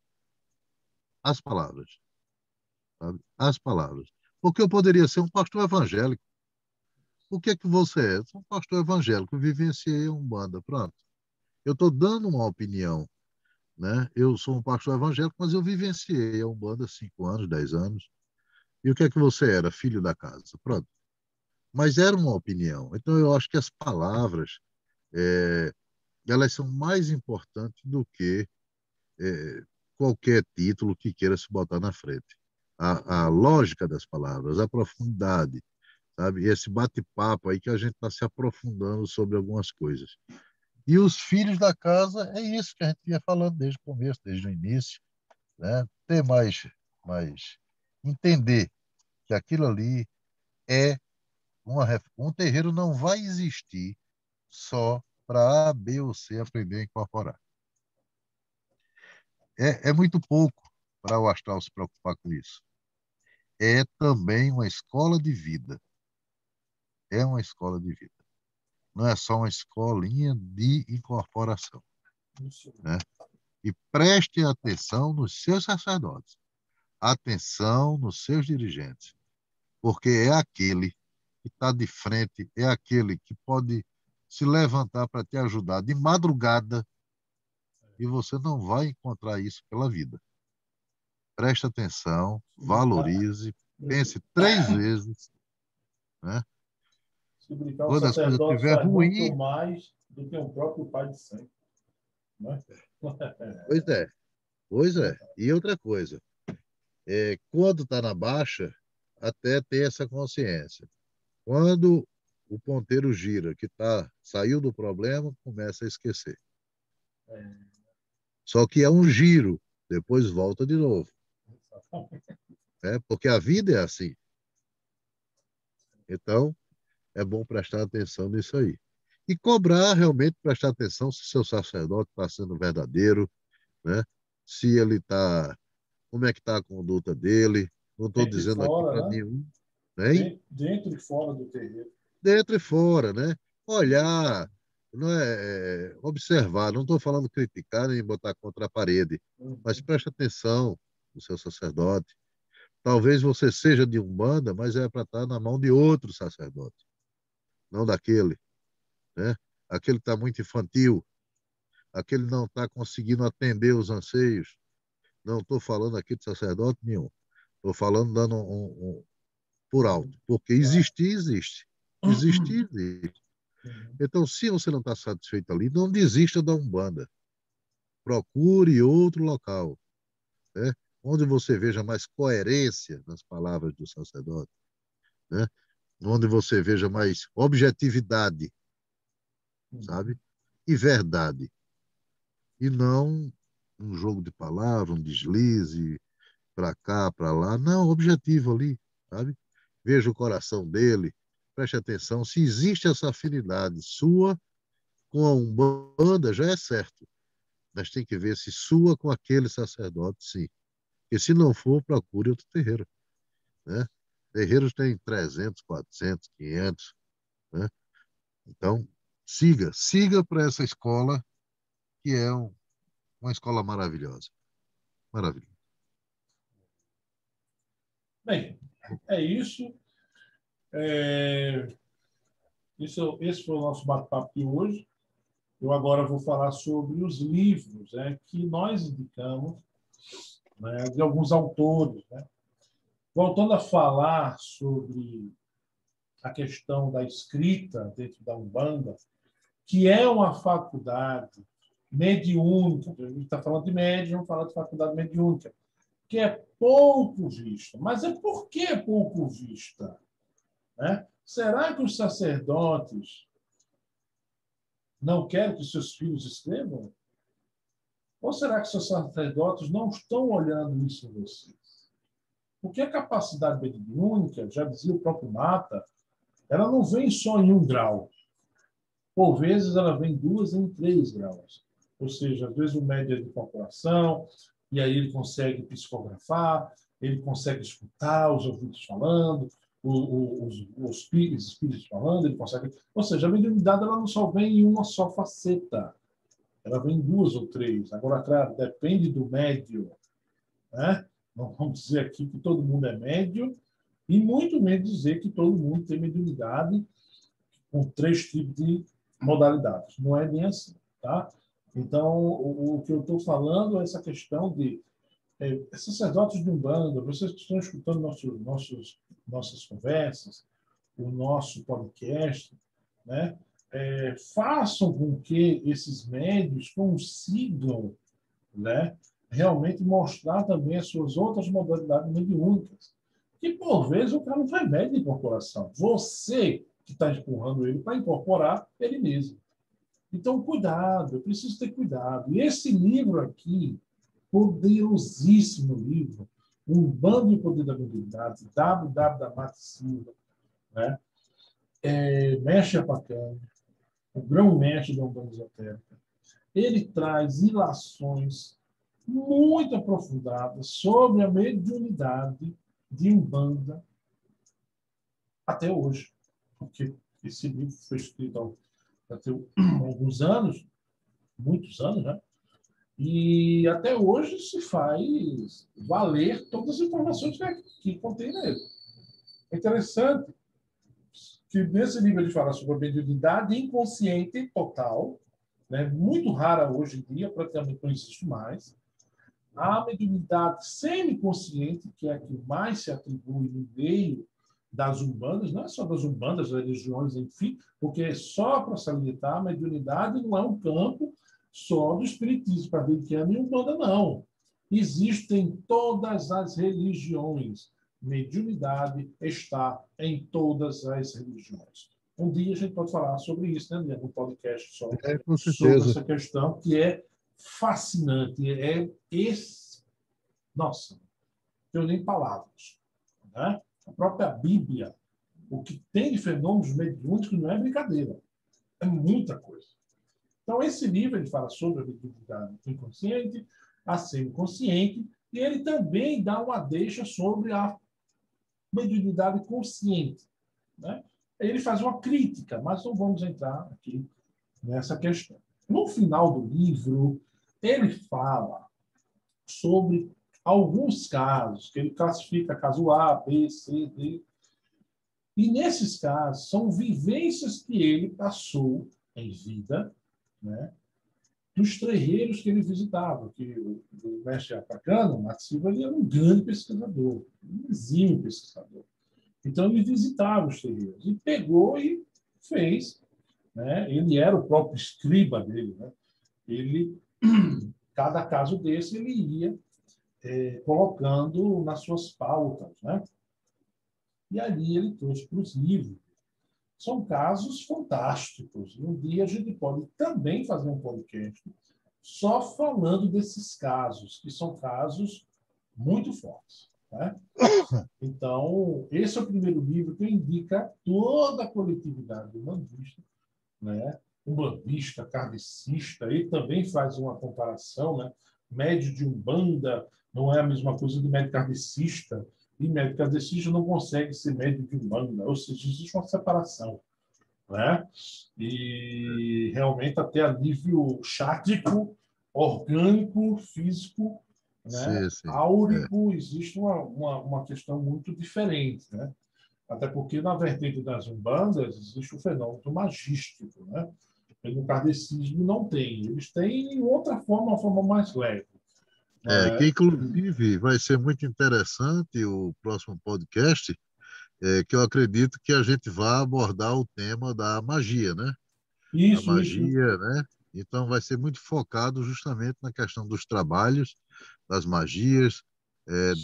as palavras, sabe? As palavras. Porque eu poderia ser um pastor evangélico. O que é que você é? Eu sou um pastor evangélico, vivenciei a Umbanda, pronto. Eu estou dando uma opinião, né? Eu sou um pastor evangélico, mas eu vivenciei a Umbanda há 5 anos, 10 anos. E o que é que você era? Filho da casa. Pronto. Mas era uma opinião. Então, eu acho que as palavras, é, elas são mais importantes do que é, qualquer título que queira se botar na frente. A lógica das palavras, a profundidade, sabe? Esse bate-papo aí que a gente está se aprofundando sobre algumas coisas. E os filhos da casa, é isso que a gente vinha falando desde o começo, desde o início, né? Ter mais entender que aquilo ali é um terreiro não vai existir só para A, B ou C aprender a incorporar. É muito pouco para o astral se preocupar com isso. É também uma escola de vida. É uma escola de vida. Não é só uma escolinha de incorporação, né? E preste atenção nos seus sacerdotes, atenção nos seus dirigentes, porque é aquele que está de frente, é aquele que pode se levantar para te ajudar de madrugada e você não vai encontrar isso pela vida. Preste atenção, valorize, pense 3 vezes, né? Se brincar, o Quando as coisas sacerdote estiverem faz muito ruins, mais do que o próprio pai de sangue. Né? pois é, pois é. E outra coisa, quando está na baixa, até ter essa consciência. Quando o ponteiro gira, saiu do problema, começa a esquecer. Só que é um giro, depois volta de novo. Porque a vida é assim. Então, é bom prestar atenção nisso aí. E cobrar, realmente, prestar atenção se seu sacerdote está sendo verdadeiro, né? Se ele está. Como é que está a conduta dele. Não estou Dentro e dizendo aqui para fora, né? nenhum. Né? Dentro e fora do terreiro. Dentro e fora, né? Olhar, não observar. Não estou falando criticar nem botar contra a parede, mas preste atenção no seu sacerdote. Talvez você seja de Umbanda, mas é para estar na mão de outro sacerdote, não daquele, né? Aquele está muito infantil, aquele não está conseguindo atender os anseios. Não estou falando aqui de sacerdote nenhum. Estou falando dando por alto, porque existir, existe. Existir, existe. Então, se você não está satisfeito ali, não desista da Umbanda. Procure outro local, né? Onde você veja mais coerência nas palavras do sacerdote, né? Onde você veja mais objetividade, sabe? E verdade. E não um jogo de palavras, um deslize para cá, para lá. Não, objetivo ali, sabe? Veja o coração dele, preste atenção. Se existe essa afinidade sua com a Umbanda, já é certo. Mas tem que ver se sua com aquele sacerdote, sim. Porque se não for, procure outro terreiro, né? Terreiros têm 300, 400, 500, né? Então, siga para essa escola, que é uma escola maravilhosa. Maravilhosa. Bem, é isso. Esse foi o nosso bate-papo de hoje. Eu agora vou falar sobre os livros, né, que nós indicamos, né, de alguns autores. Né? Voltando a falar sobre a questão da escrita dentro da Umbanda, que é uma faculdade mediúnica, a gente está falando de médium, vamos falar de faculdade mediúnica, que é pouco vista. Mas por que é pouco vista? Né? Será que os sacerdotes não querem que seus filhos escrevam? Ou será que seus sacerdotes não estão olhando isso em vocês? Porque a capacidade mediúnica, já dizia o próprio Mata, ela não vem só em 1 grau. Por vezes, ela vem 2 em 3 graus. Ou seja, às vezes o médium é de incorporação, e aí ele consegue psicografar, ele consegue escutar os ouvidos falando, os espíritos falando, ele consegue... Ou seja, a mediunidade ela não só vem em uma só faceta, ela vem em 2 ou 3. Agora, claro, depende do médium, né? Não vamos dizer aqui que todo mundo é médium, e muito menos dizer que todo mundo tem mediunidade com 3 tipos de modalidades. Não é bem assim, tá? Então, o que eu estou falando é essa questão de sacerdotes de Umbanda, vocês que estão escutando nossas conversas, o nosso podcast, né? Façam com que esses médios consigam, né, realmente mostrar também as suas outras modalidades mediúnicas. Que, por vezes, o cara não faz médio de incorporação. Você que está empurrando ele para incorporar ele mesmo. Então, cuidado, eu preciso ter cuidado. E esse livro aqui, poderosíssimo livro, Umbanda e o Poder da Mediunidade, www da Mata Silva, né? Mexe a Pacana, o grão-mestre da Umbanda Esotérica. Ele traz ilações muito aprofundadas sobre a mediunidade de Umbanda até hoje. Porque esse livro foi escrito há alguns anos, muitos anos, né? E até hoje se faz valer todas as informações que contém nele. É interessante que nesse livro ele fala sobre a mediunidade inconsciente total, né? Muito rara hoje em dia, praticamente não existe mais. A mediunidade semiconsciente, que é a que mais se atribui no meio das umbandas, não é só das umbandas, das religiões, enfim, porque só para salientar, a mediunidade não é um campo só do espiritismo kardeciano e umbanda, não. Existem todas as religiões. Mediunidade está em todas as religiões. Um dia a gente pode falar sobre isso, né, Leandro? Um podcast só Com sobre certeza. essa questão, que é fascinante. Nossa, não tenho nem palavras. Né? A própria Bíblia, o que tem de fenômenos mediúnicos não é brincadeira. É muita coisa. Então, esse livro ele fala sobre a mediunidade inconsciente, a semiconsciente, e ele também dá uma deixa sobre a mediunidade consciente. Né? Ele faz uma crítica, mas não vamos entrar aqui nessa questão. No final do livro, ele fala sobre alguns casos, que ele classifica caso A, B, C, D. E nesses casos, são vivências que ele passou em vida, né, dos terreiros que ele visitava. Que o mestre Apacano, Mato Silva, ele era um grande pesquisador, um exímio pesquisador. Então, ele visitava os terreiros e pegou e fez. Né? Ele era o próprio escriba dele. Né? Ele, cada caso desse, ele ia colocando nas suas pautas. Né? E ali ele trouxe para os livros. São casos fantásticos. Um dia a gente pode também fazer um podcast só falando desses casos, que são casos muito fortes. Né? Então, esse é o primeiro livro que indica toda a coletividade umbandista, né? Umbandista, kardecista, ele também faz uma comparação, né? Médio de Umbanda não é a mesma coisa do médio kardecista, e médio kardecista não consegue ser médio de Umbanda, ou seja, existe uma separação. Né? E realmente até a nível chático, orgânico, físico, né? Sim, sim. Áurico, existe uma questão muito diferente. Né? Até porque na vertente das umbandas existe o fenômeno magístico. Né? E no kardecismo não tem. Eles têm outra forma, uma forma mais leve. Que Né? inclusive vai ser muito interessante o próximo podcast, que eu acredito que a gente vai abordar o tema da magia, né? A Isso. magia, né? Então vai ser muito focado justamente na questão dos trabalhos, das magias,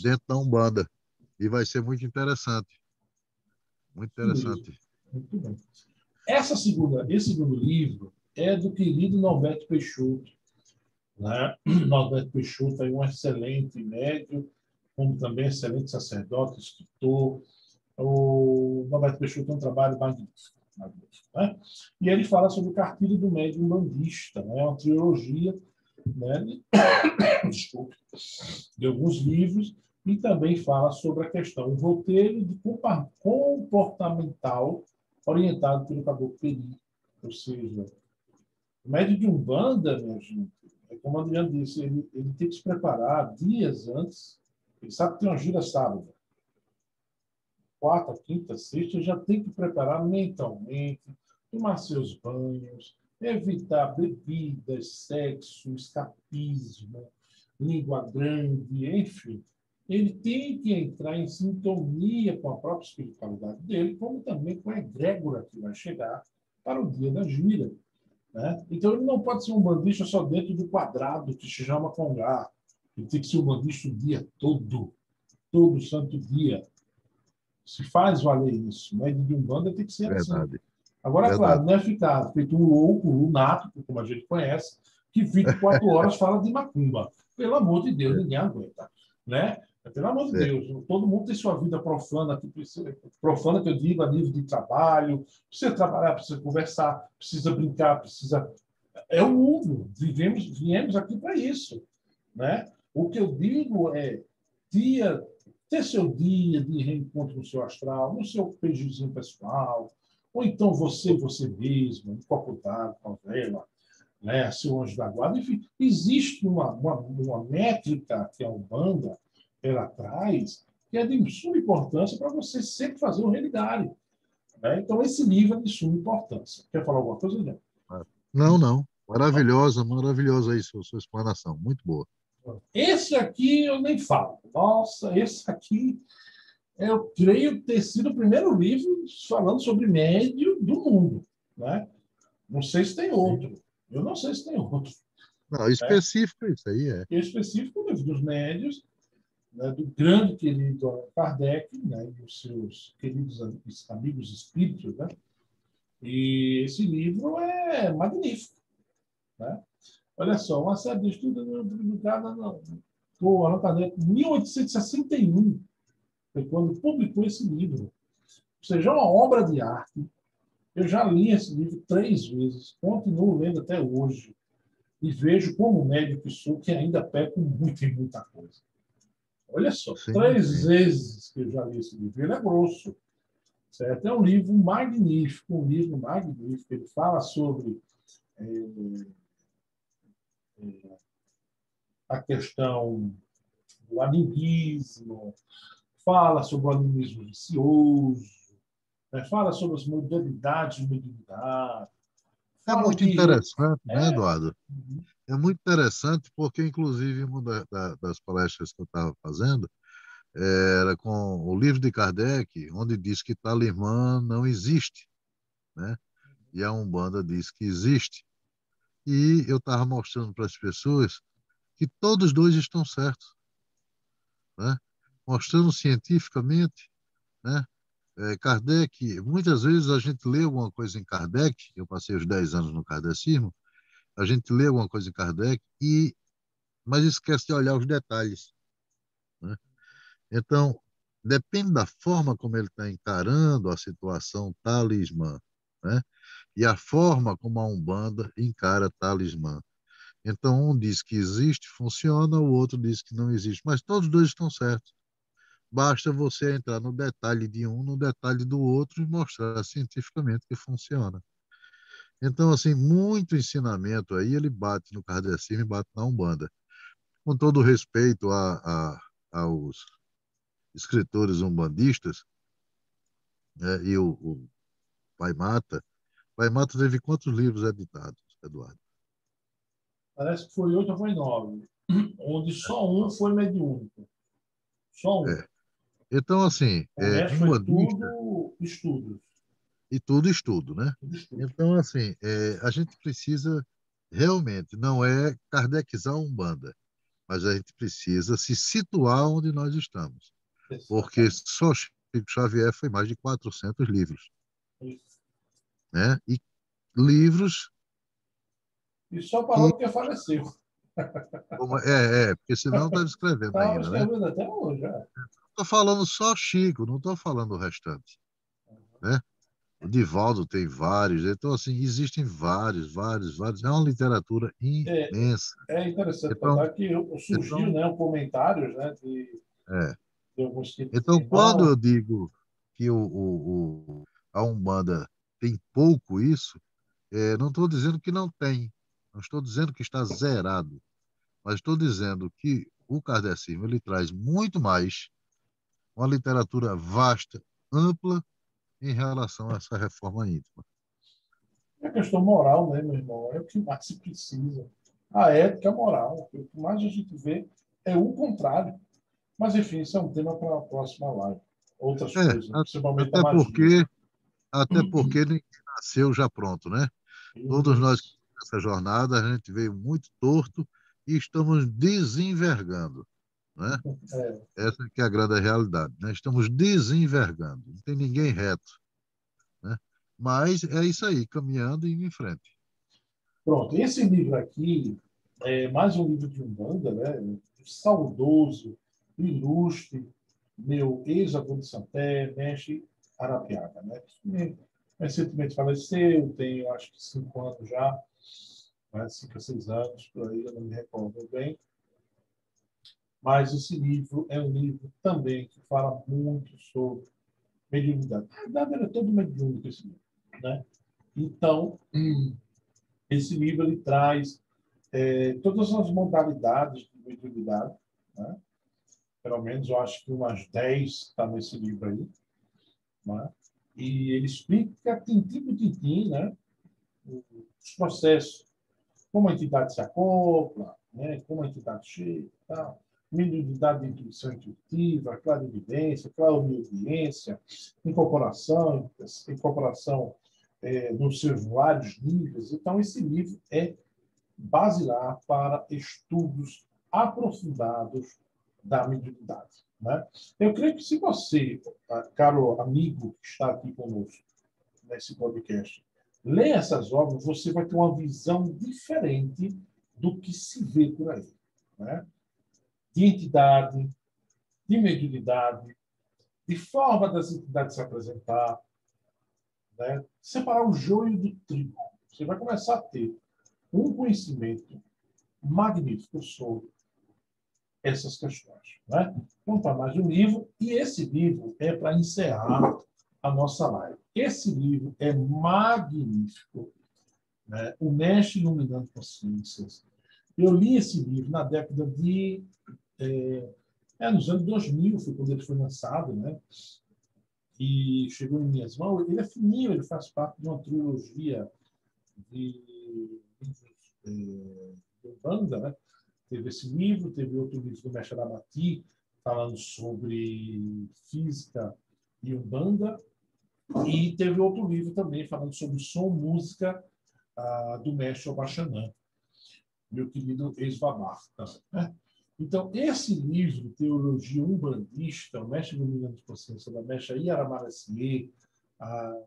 dentro da Umbanda. E vai ser muito interessante. Muito Mesmo. interessante. Muito bem. Esse segundo livro é do querido Norberto Peixoto. Né? Norberto Peixoto é um excelente médium, como também excelente sacerdote, escritor. O Norberto Peixoto tem um trabalho magnífico. Magnífico, né? E ele fala sobre o Cartilha do Médium Umbandista, né? Uma trilogia, né? Desculpe, de alguns livros, e também fala sobre a questão, o roteiro de comportamental orientado pelo Caboclo Peri. Ou seja, o médium de Umbanda, minha gente, como o Adriano disse, ele tem que se preparar dias antes. Ele sabe que tem uma gira sábado. Quarta, quinta, sexta, já tem que preparar mentalmente, tomar seus banhos, evitar bebidas, sexo, escapismo, língua grande, enfim. Ele tem que entrar em sintonia com a própria espiritualidade dele, como também com a egrégora que vai chegar para o dia da gira. Né? Então, ele não pode ser um bandista só dentro do quadrado que se chama Congá. Ele tem que ser um bandista o dia todo santo dia. Se faz valer isso. Médio de Umbanda tem que ser assim. Verdade. Agora, claro, Verdade. não é ficar feito um louco, um lunático, como a gente conhece, que 24 horas fala de macumba. Pelo amor de Deus, ninguém aguenta. né? Pelo amor de É. Deus, todo mundo tem sua vida profana, profana que eu digo a nível de trabalho, precisa trabalhar, precisa conversar, precisa brincar, precisa... É o mundo, viemos aqui para isso, né? O que eu digo é ter seu dia de reencontro no seu astral, no seu peixe pessoal, ou então você mesmo, um copo d'água, uma vela, né? Seu anjo da guarda. Enfim, existe uma métrica que a Umbanda ela traz, que é de suma importância para você sempre fazer o religário. Né? Então, esse livro é de suma importância. Quer falar alguma coisa, Leandro? Não, não. Maravilhosa, maravilhosa aí sua explanação. Muito boa. Esse aqui eu nem falo. Nossa, esse aqui eu creio ter sido o primeiro livro falando sobre médio do mundo. Né? Não sei se tem Sim. outro. Eu não sei se tem outro. Não, Né? específico isso aí é. Em específico, o livro dos médios, né, do grande querido Allan Kardec, né, e os seus queridos amigos espíritos. Né? E esse livro é magnífico. Né? Olha só, uma série de estudos publicada por Allan Kardec em 1861, foi quando publicou esse livro. Ou seja, é uma obra de arte. Eu já li esse livro 3 vezes, continuo lendo até hoje, e vejo como médico que sou que ainda peco muito em muita coisa. Olha só, Sim, 3 vezes que eu já li esse livro. Ele é grosso, certo? É um livro magnífico, um livro magnífico. Ele fala sobre a questão do animismo, fala sobre o animismo vicioso, né? Fala sobre as modalidades de mediunidade, é fala muito que... interessante, né, É, Eduardo? É muito interessante porque, inclusive, uma das palestras que eu estava fazendo era com o livro de Kardec, onde diz que Talimã não existe, né? E a Umbanda diz que existe. E eu estava mostrando para as pessoas que todos dois estão certos, né? Mostrando cientificamente, né? Kardec, muitas vezes a gente lê alguma coisa em Kardec, eu passei os 10 anos no kardecismo, a gente lê alguma coisa em Kardec, mas esquece de olhar os detalhes, né? Então, depende da forma como ele está encarando a situação talismã, né? E a forma como a Umbanda encara talismã. Então, um diz que existe, funciona, o outro diz que não existe, mas todos dois estão certos. Basta você entrar no detalhe de um, no detalhe do outro e mostrar cientificamente que funciona. Então, assim, muito ensinamento aí, ele bate no kardecismo e bate na Umbanda. Com todo respeito aos escritores umbandistas, né, e o Pai Mata. Pai Mata teve quantos livros editados, Eduardo? parece que foi 8 ou foi 9, onde só um foi mediúnico. Só um. É. Então, assim, O resto foi umbandista tudo estudos. e tudo estudo, né? Tudo estudo. Então, assim, a gente precisa realmente, não é kardecizar a Umbanda, mas a gente precisa se situar onde nós estamos. Porque Exatamente. só Chico Xavier foi mais de 400 livros, Isso. né? E livros E só parou que, porque faleceu. porque senão está escrevendo Estava ainda, né? escrevendo até hoje. Já. Estou falando só Chico, não estou falando o restante, né? O Divaldo tem vários, então assim, existem vários, vários, vários. É uma literatura É, imensa. é interessante Então, notar que surgiu, então, né, um comentários, né, é. de alguns tipos de Então, quando eu irmãos. digo que a Umbanda tem pouco isso, não estou dizendo que não tem, não estou dizendo que está zerado, mas estou dizendo que o kardecismo ele traz muito mais, uma literatura vasta, ampla, em relação a essa reforma íntima. É questão moral, né, meu irmão? É o que mais se precisa. A ética, a moral. O que mais a gente vê é o contrário. Mas, enfim, isso é um tema para a próxima live. Outras É, coisas, a- principalmente a até magia. porque, até porque ninguém nasceu já pronto, né? Todos nós, Isso. nessa jornada, a gente veio muito torto e estamos desenvergando, né? É. Essa que é a grande realidade, né? Estamos desenvergando, não tem ninguém reto, né? Mas é isso aí, caminhando e indo em frente. Pronto, esse livro aqui é mais um livro de Umbanda, né? Saudoso, ilustre, meu ex-avô de Santé, mestre Arapiaga, né? Que recentemente faleceu, tem, acho que 5 anos já, né? 5 a 6 anos, por aí, eu não me recordo bem. Mas esse livro é um livro também que fala muito sobre mediunidade. Na verdade, ele é todo mediúnico, esse livro, né? Então, esse livro ele traz todas as modalidades de mediunidade, né? Pelo menos eu acho que umas 10 está nesse livro aí, né? E ele explica tintim por tintim, né? Os processos, como a entidade se acopla, né? Como a entidade chega, tal. Mediunidade de intuição intuitiva, clarividência, clariaudiência, incorporação nos seus vários níveis. Então, esse livro é basilar para estudos aprofundados da mediunidade, né? Eu creio que se você, caro amigo que está aqui conosco nesse podcast, lê essas obras, você vai ter uma visão diferente do que se vê por aí, né? De entidade, de mediunidade, de forma das entidades se apresentar, né? Separar o joio do trigo. Você vai começar a ter um conhecimento magnífico sobre essas questões, né? Então, tá mais um livro, e esse livro é para encerrar a nossa live. Esse livro é magnífico, né? O Mestre Iluminando Consciências. Eu li esse livro na década de... nos anos 2000, foi quando ele foi lançado, né? E chegou em minhas mãos. Ele é fininho, ele faz parte de uma trilogia de banda, né? Teve esse livro, teve outro livro do Mestre Abati, falando sobre física e Umbanda, e teve outro livro também falando sobre som, música, do Mestre Obaxanã, meu querido ex-babarca, né? Então, esse livro, Teologia Umbandista, o Mestre Iluminando de Consciência, da mestra Iara Maracier, a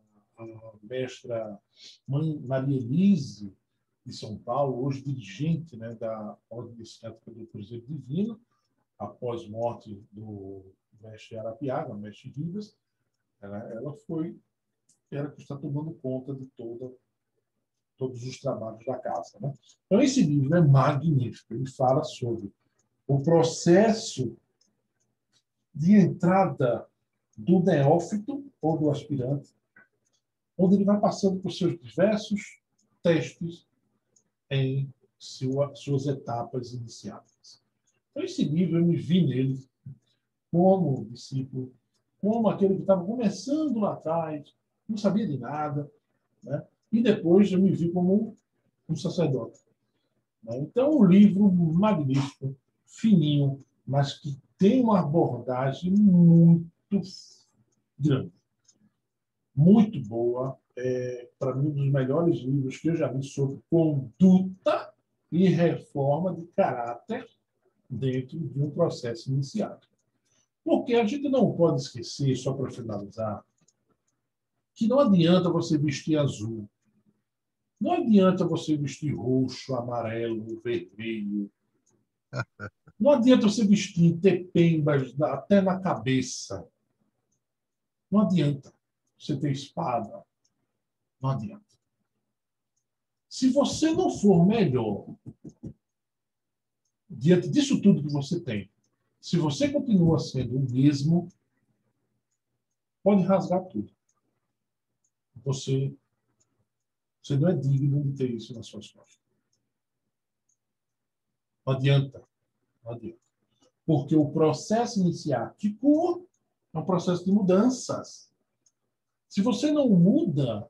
mestra Maria Elise, de São Paulo, hoje dirigente, né, da Ordem Iniciática do Cruzeiro Divino, após morte do mestre Arapiaga, mestre Rivas, ela que está tomando conta de todos os trabalhos da casa, né? Então, esse livro é magnífico. Ele fala sobre o processo de entrada do neófito ou do aspirante, onde ele vai passando por seus diversos testes em suas etapas iniciáticas. Então, esse livro, eu me vi nele como discípulo, como aquele que estava começando lá atrás, não sabia de nada, né? E depois eu me vi como um sacerdote, né? Então, um livro magnífico, fininho, mas que tem uma abordagem muito grande, muito boa. Para mim, um dos melhores livros que eu já vi sobre conduta e reforma de caráter dentro de um processo iniciático. Porque a gente não pode esquecer, só para finalizar, que não adianta você vestir azul, não adianta você vestir roxo, amarelo, vermelho, não adianta você vestir ter pembas até na cabeça, não adianta você ter espada, não adianta. Se você não for melhor diante disso tudo que você tem, se você continua sendo o mesmo, pode rasgar tudo. Você não é digno de ter isso nas suas costas. Não adianta. Não adianta. Porque o processo iniciático é um processo de mudanças. Se você não muda,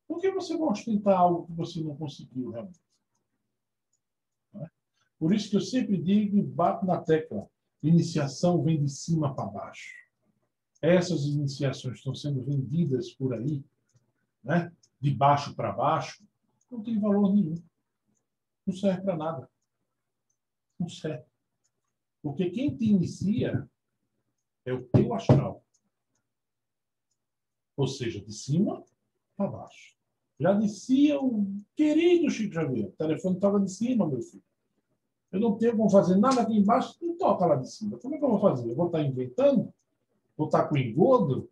por que você vai ostentar algo que você não conseguiu realmente? Não é? Por isso que eu sempre digo e bato na tecla: iniciação vem de cima para baixo. Essas iniciações estão sendo vendidas por aí, né? De baixo para baixo, não tem valor nenhum. Não serve para nada. Não serve. Porque quem te inicia é o teu astral. Ou seja, de cima para baixo. Já dizia o querido Chico Xavier: o telefone estava de cima, meu filho. Eu não tenho como fazer nada aqui embaixo, não toca lá de cima. Como é que eu vou fazer? Eu vou estar inventando? Vou estar com engodo?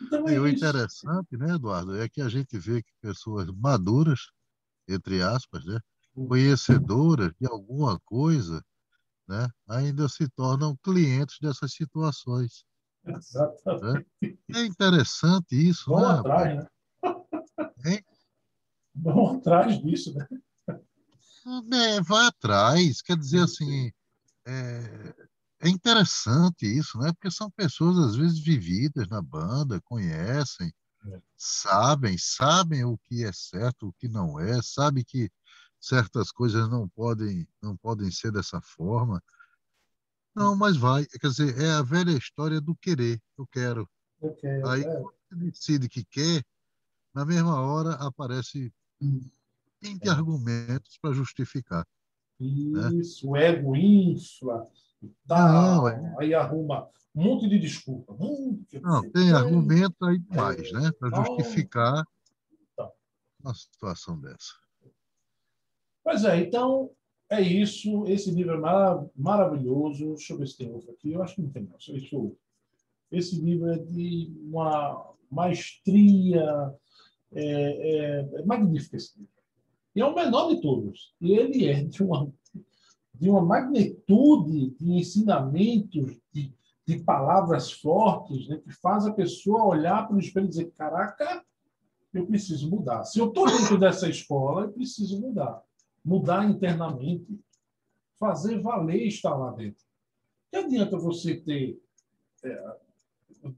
Então é E o isso. interessante, né, Eduardo, é que a gente vê que pessoas maduras, entre aspas, né, conhecedoras de alguma coisa, né, ainda se tornam clientes dessas situações, né? Exatamente. É interessante isso, Vão né, rapaz? atrás, né? Hein? Vão atrás disso, né? Vai atrás, quer dizer assim, é, é interessante isso, né? Porque são pessoas às vezes vividas na banda, conhecem, sabem o que é certo, o que não é, sabe que certas coisas não podem ser dessa forma. Não, mas vai, quer dizer, é a velha história do querer, eu quero. Eu quero, Aí quando você decide que quer, na mesma hora aparece 20 é. argumentos para justificar, né? Isso, o ego infla e Não, tal. Aí arruma um monte de desculpa. Que não não, sei o tem quê. argumento aí demais, né? Para Não, justificar tá. uma situação dessa. Pois é, então é isso. Esse livro é maravilhoso. Deixa eu ver se tem outro aqui. Eu acho que não tem, não. Só isso. Esse livro é de uma maestria. É magnífico esse livro. E é o menor de todos. E ele é de uma magnitude de ensinamentos, de palavras fortes, né, que faz a pessoa olhar para o espelho e dizer: caraca, eu preciso mudar. Se eu estou dentro dessa escola, eu preciso mudar. Mudar internamente. Fazer valer estar lá dentro. Não adianta você ter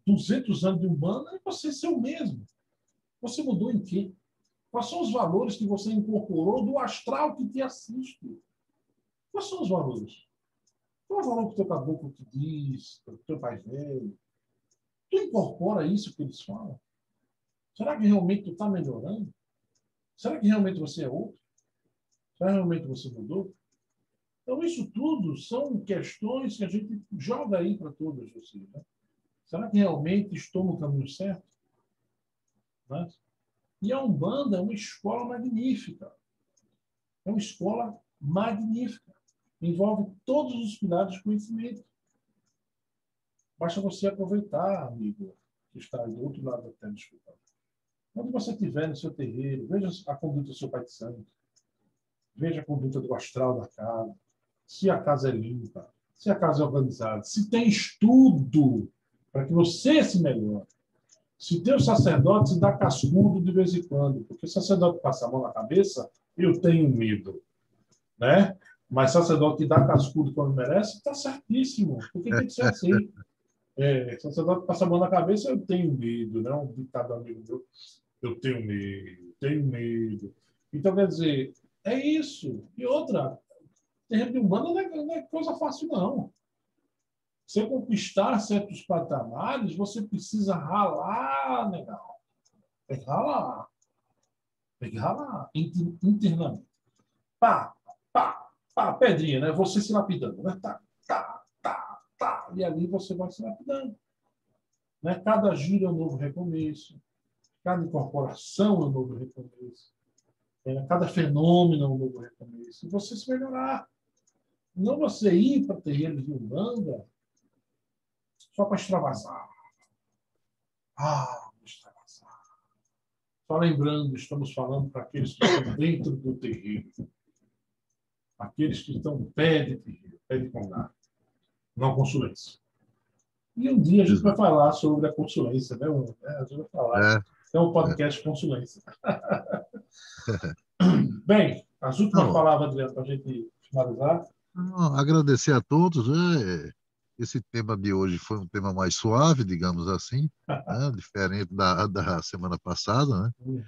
200 anos de humana e você ser o mesmo. Você mudou em quê? Quais são os valores que você incorporou do astral que te assiste? Quais são os valores? Qual é o valor que o teu caboclo te diz, o teu pai velho? Tu incorpora isso que eles falam? Será que realmente tu está melhorando? Será que realmente você é outro? Será que realmente você mudou? Então, isso tudo são questões que a gente joga aí para todos vocês. Né? Será que realmente estou no caminho certo? Né? E a Umbanda é uma escola magnífica. É uma escola magnífica. Envolve todos os pilares de conhecimento. Basta você aproveitar, amigo, que está do outro lado da tela, escutando. Quando você estiver no seu terreiro, veja a conduta do seu pai de santo, veja a conduta do astral da casa, se a casa é limpa, se a casa é organizada, se tem estudo para que você se melhore. Se teu sacerdote se dá cascudo de vez em quando, porque o sacerdote passa a mão na cabeça, eu tenho medo, né? Mas sacerdote que dá cascudo quando merece, está certíssimo, porque tem que ser assim. Sacerdote passa a mão na cabeça, eu tenho medo, né? Um ditado amigo meu, eu tenho medo, tenho medo. Então, quer dizer, é isso. E outra, terreno de humano não é coisa fácil, não. Você conquistar certos patamares, você precisa ralar, legal. Tem que ralar. Tem que ralar internamente. Pá, pá, pá, pedrinha, né? Você se lapidando, né? Tá, tá, tá, tá. E ali você vai se lapidando. Né? Cada giro é um novo recomeço. Cada incorporação é um novo recomeço. Cada fenômeno é um novo recomeço. E você se melhorar. Não você ir para terrenos de Umbanda só para extravasar. Extravasar. Só lembrando, estamos falando para aqueles que estão dentro do terreiro. Aqueles que estão pé de terreiro, pé de condado. Não consulência. E um dia a gente vai Exato. falar sobre a consulência, né? A gente vai falar. É, É um é. podcast consulência. Bem, as últimas Não, palavras, Adriano, para a gente finalizar. não, agradecer a todos, né? Esse tema de hoje foi um tema mais suave, digamos assim, né? Diferente da semana passada, né?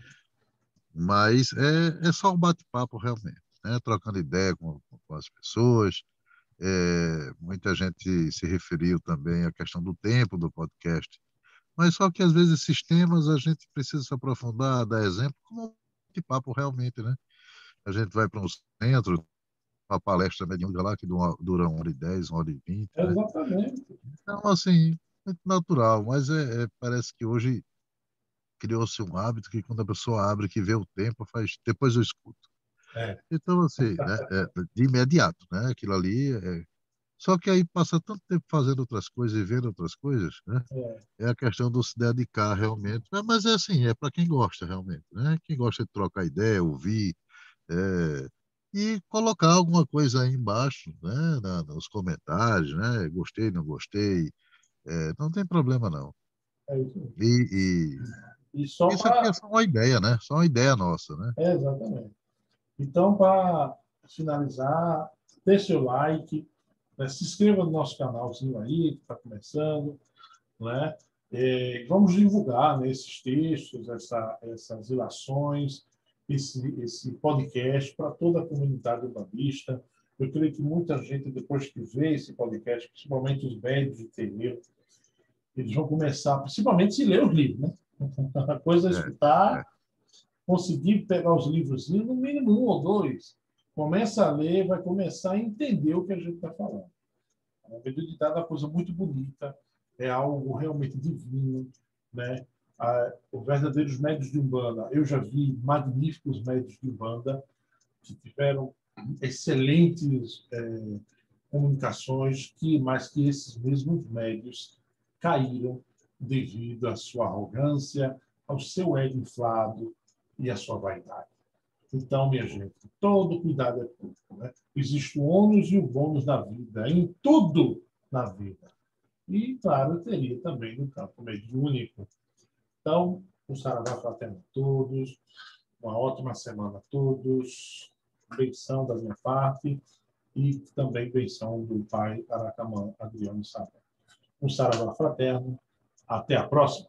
Mas é só um bate-papo realmente, né? Trocando ideia com as pessoas. Muita gente se referiu também à questão do tempo do podcast. Mas só que às vezes esses temas a gente precisa se aprofundar, dar exemplo, como um bate-papo realmente, né? A gente vai para um centro, uma palestra mediúnica lá que dura 1h10, 1h20, né? Exatamente. Então, assim, muito natural, mas parece que hoje criou-se um hábito que quando a pessoa abre, que vê o tempo, faz, depois eu escuto. É, Então, assim, né, de imediato, né? Aquilo ali. Só que aí passa tanto tempo fazendo outras coisas e vendo outras coisas, né? é, É a questão de se dedicar realmente. Mas é assim, é para quem gosta realmente, né? Quem gosta de trocar ideia, ouvir, é, e colocar alguma coisa aí embaixo, né? Nos comentários, né? Gostei, não gostei, não tem problema não. é isso. E E só isso aqui é para. só uma ideia, né? Só uma ideia nossa, né? É, exatamente. Então, para finalizar, dê seu like, né? Se inscreva no nosso canalzinho aí, que está começando, né? Vamos divulgar, né, esses textos, essas ilações, esse podcast para toda a comunidade umbandista. Eu creio que muita gente, depois que vê esse podcast, principalmente os médios de terreiro, eles vão começar, principalmente se ler os livros, né? A coisa é É, é, escutar, conseguir pegar os livros, no mínimo um ou dois, começa a ler, vai começar a entender o que a gente está falando. A mediunidade é uma coisa muito bonita, é algo realmente divino, né? Os verdadeiros médios de Umbanda, eu já vi magníficos médios de Umbanda que tiveram excelentes comunicações, mas que esses mesmos médios caíram devido à sua arrogância, ao seu ego inflado e à sua vaidade. Então, minha gente, todo cuidado é pouco, né? Existe o ônus e o bônus da vida, em tudo na vida. E, claro, eu teria também no campo mediúnico. Então, um saravá fraterno a todos, uma ótima semana a todos, benção da minha parte e também benção do pai Aracamã Adriano Sá. Um saravá fraterno, até a próxima.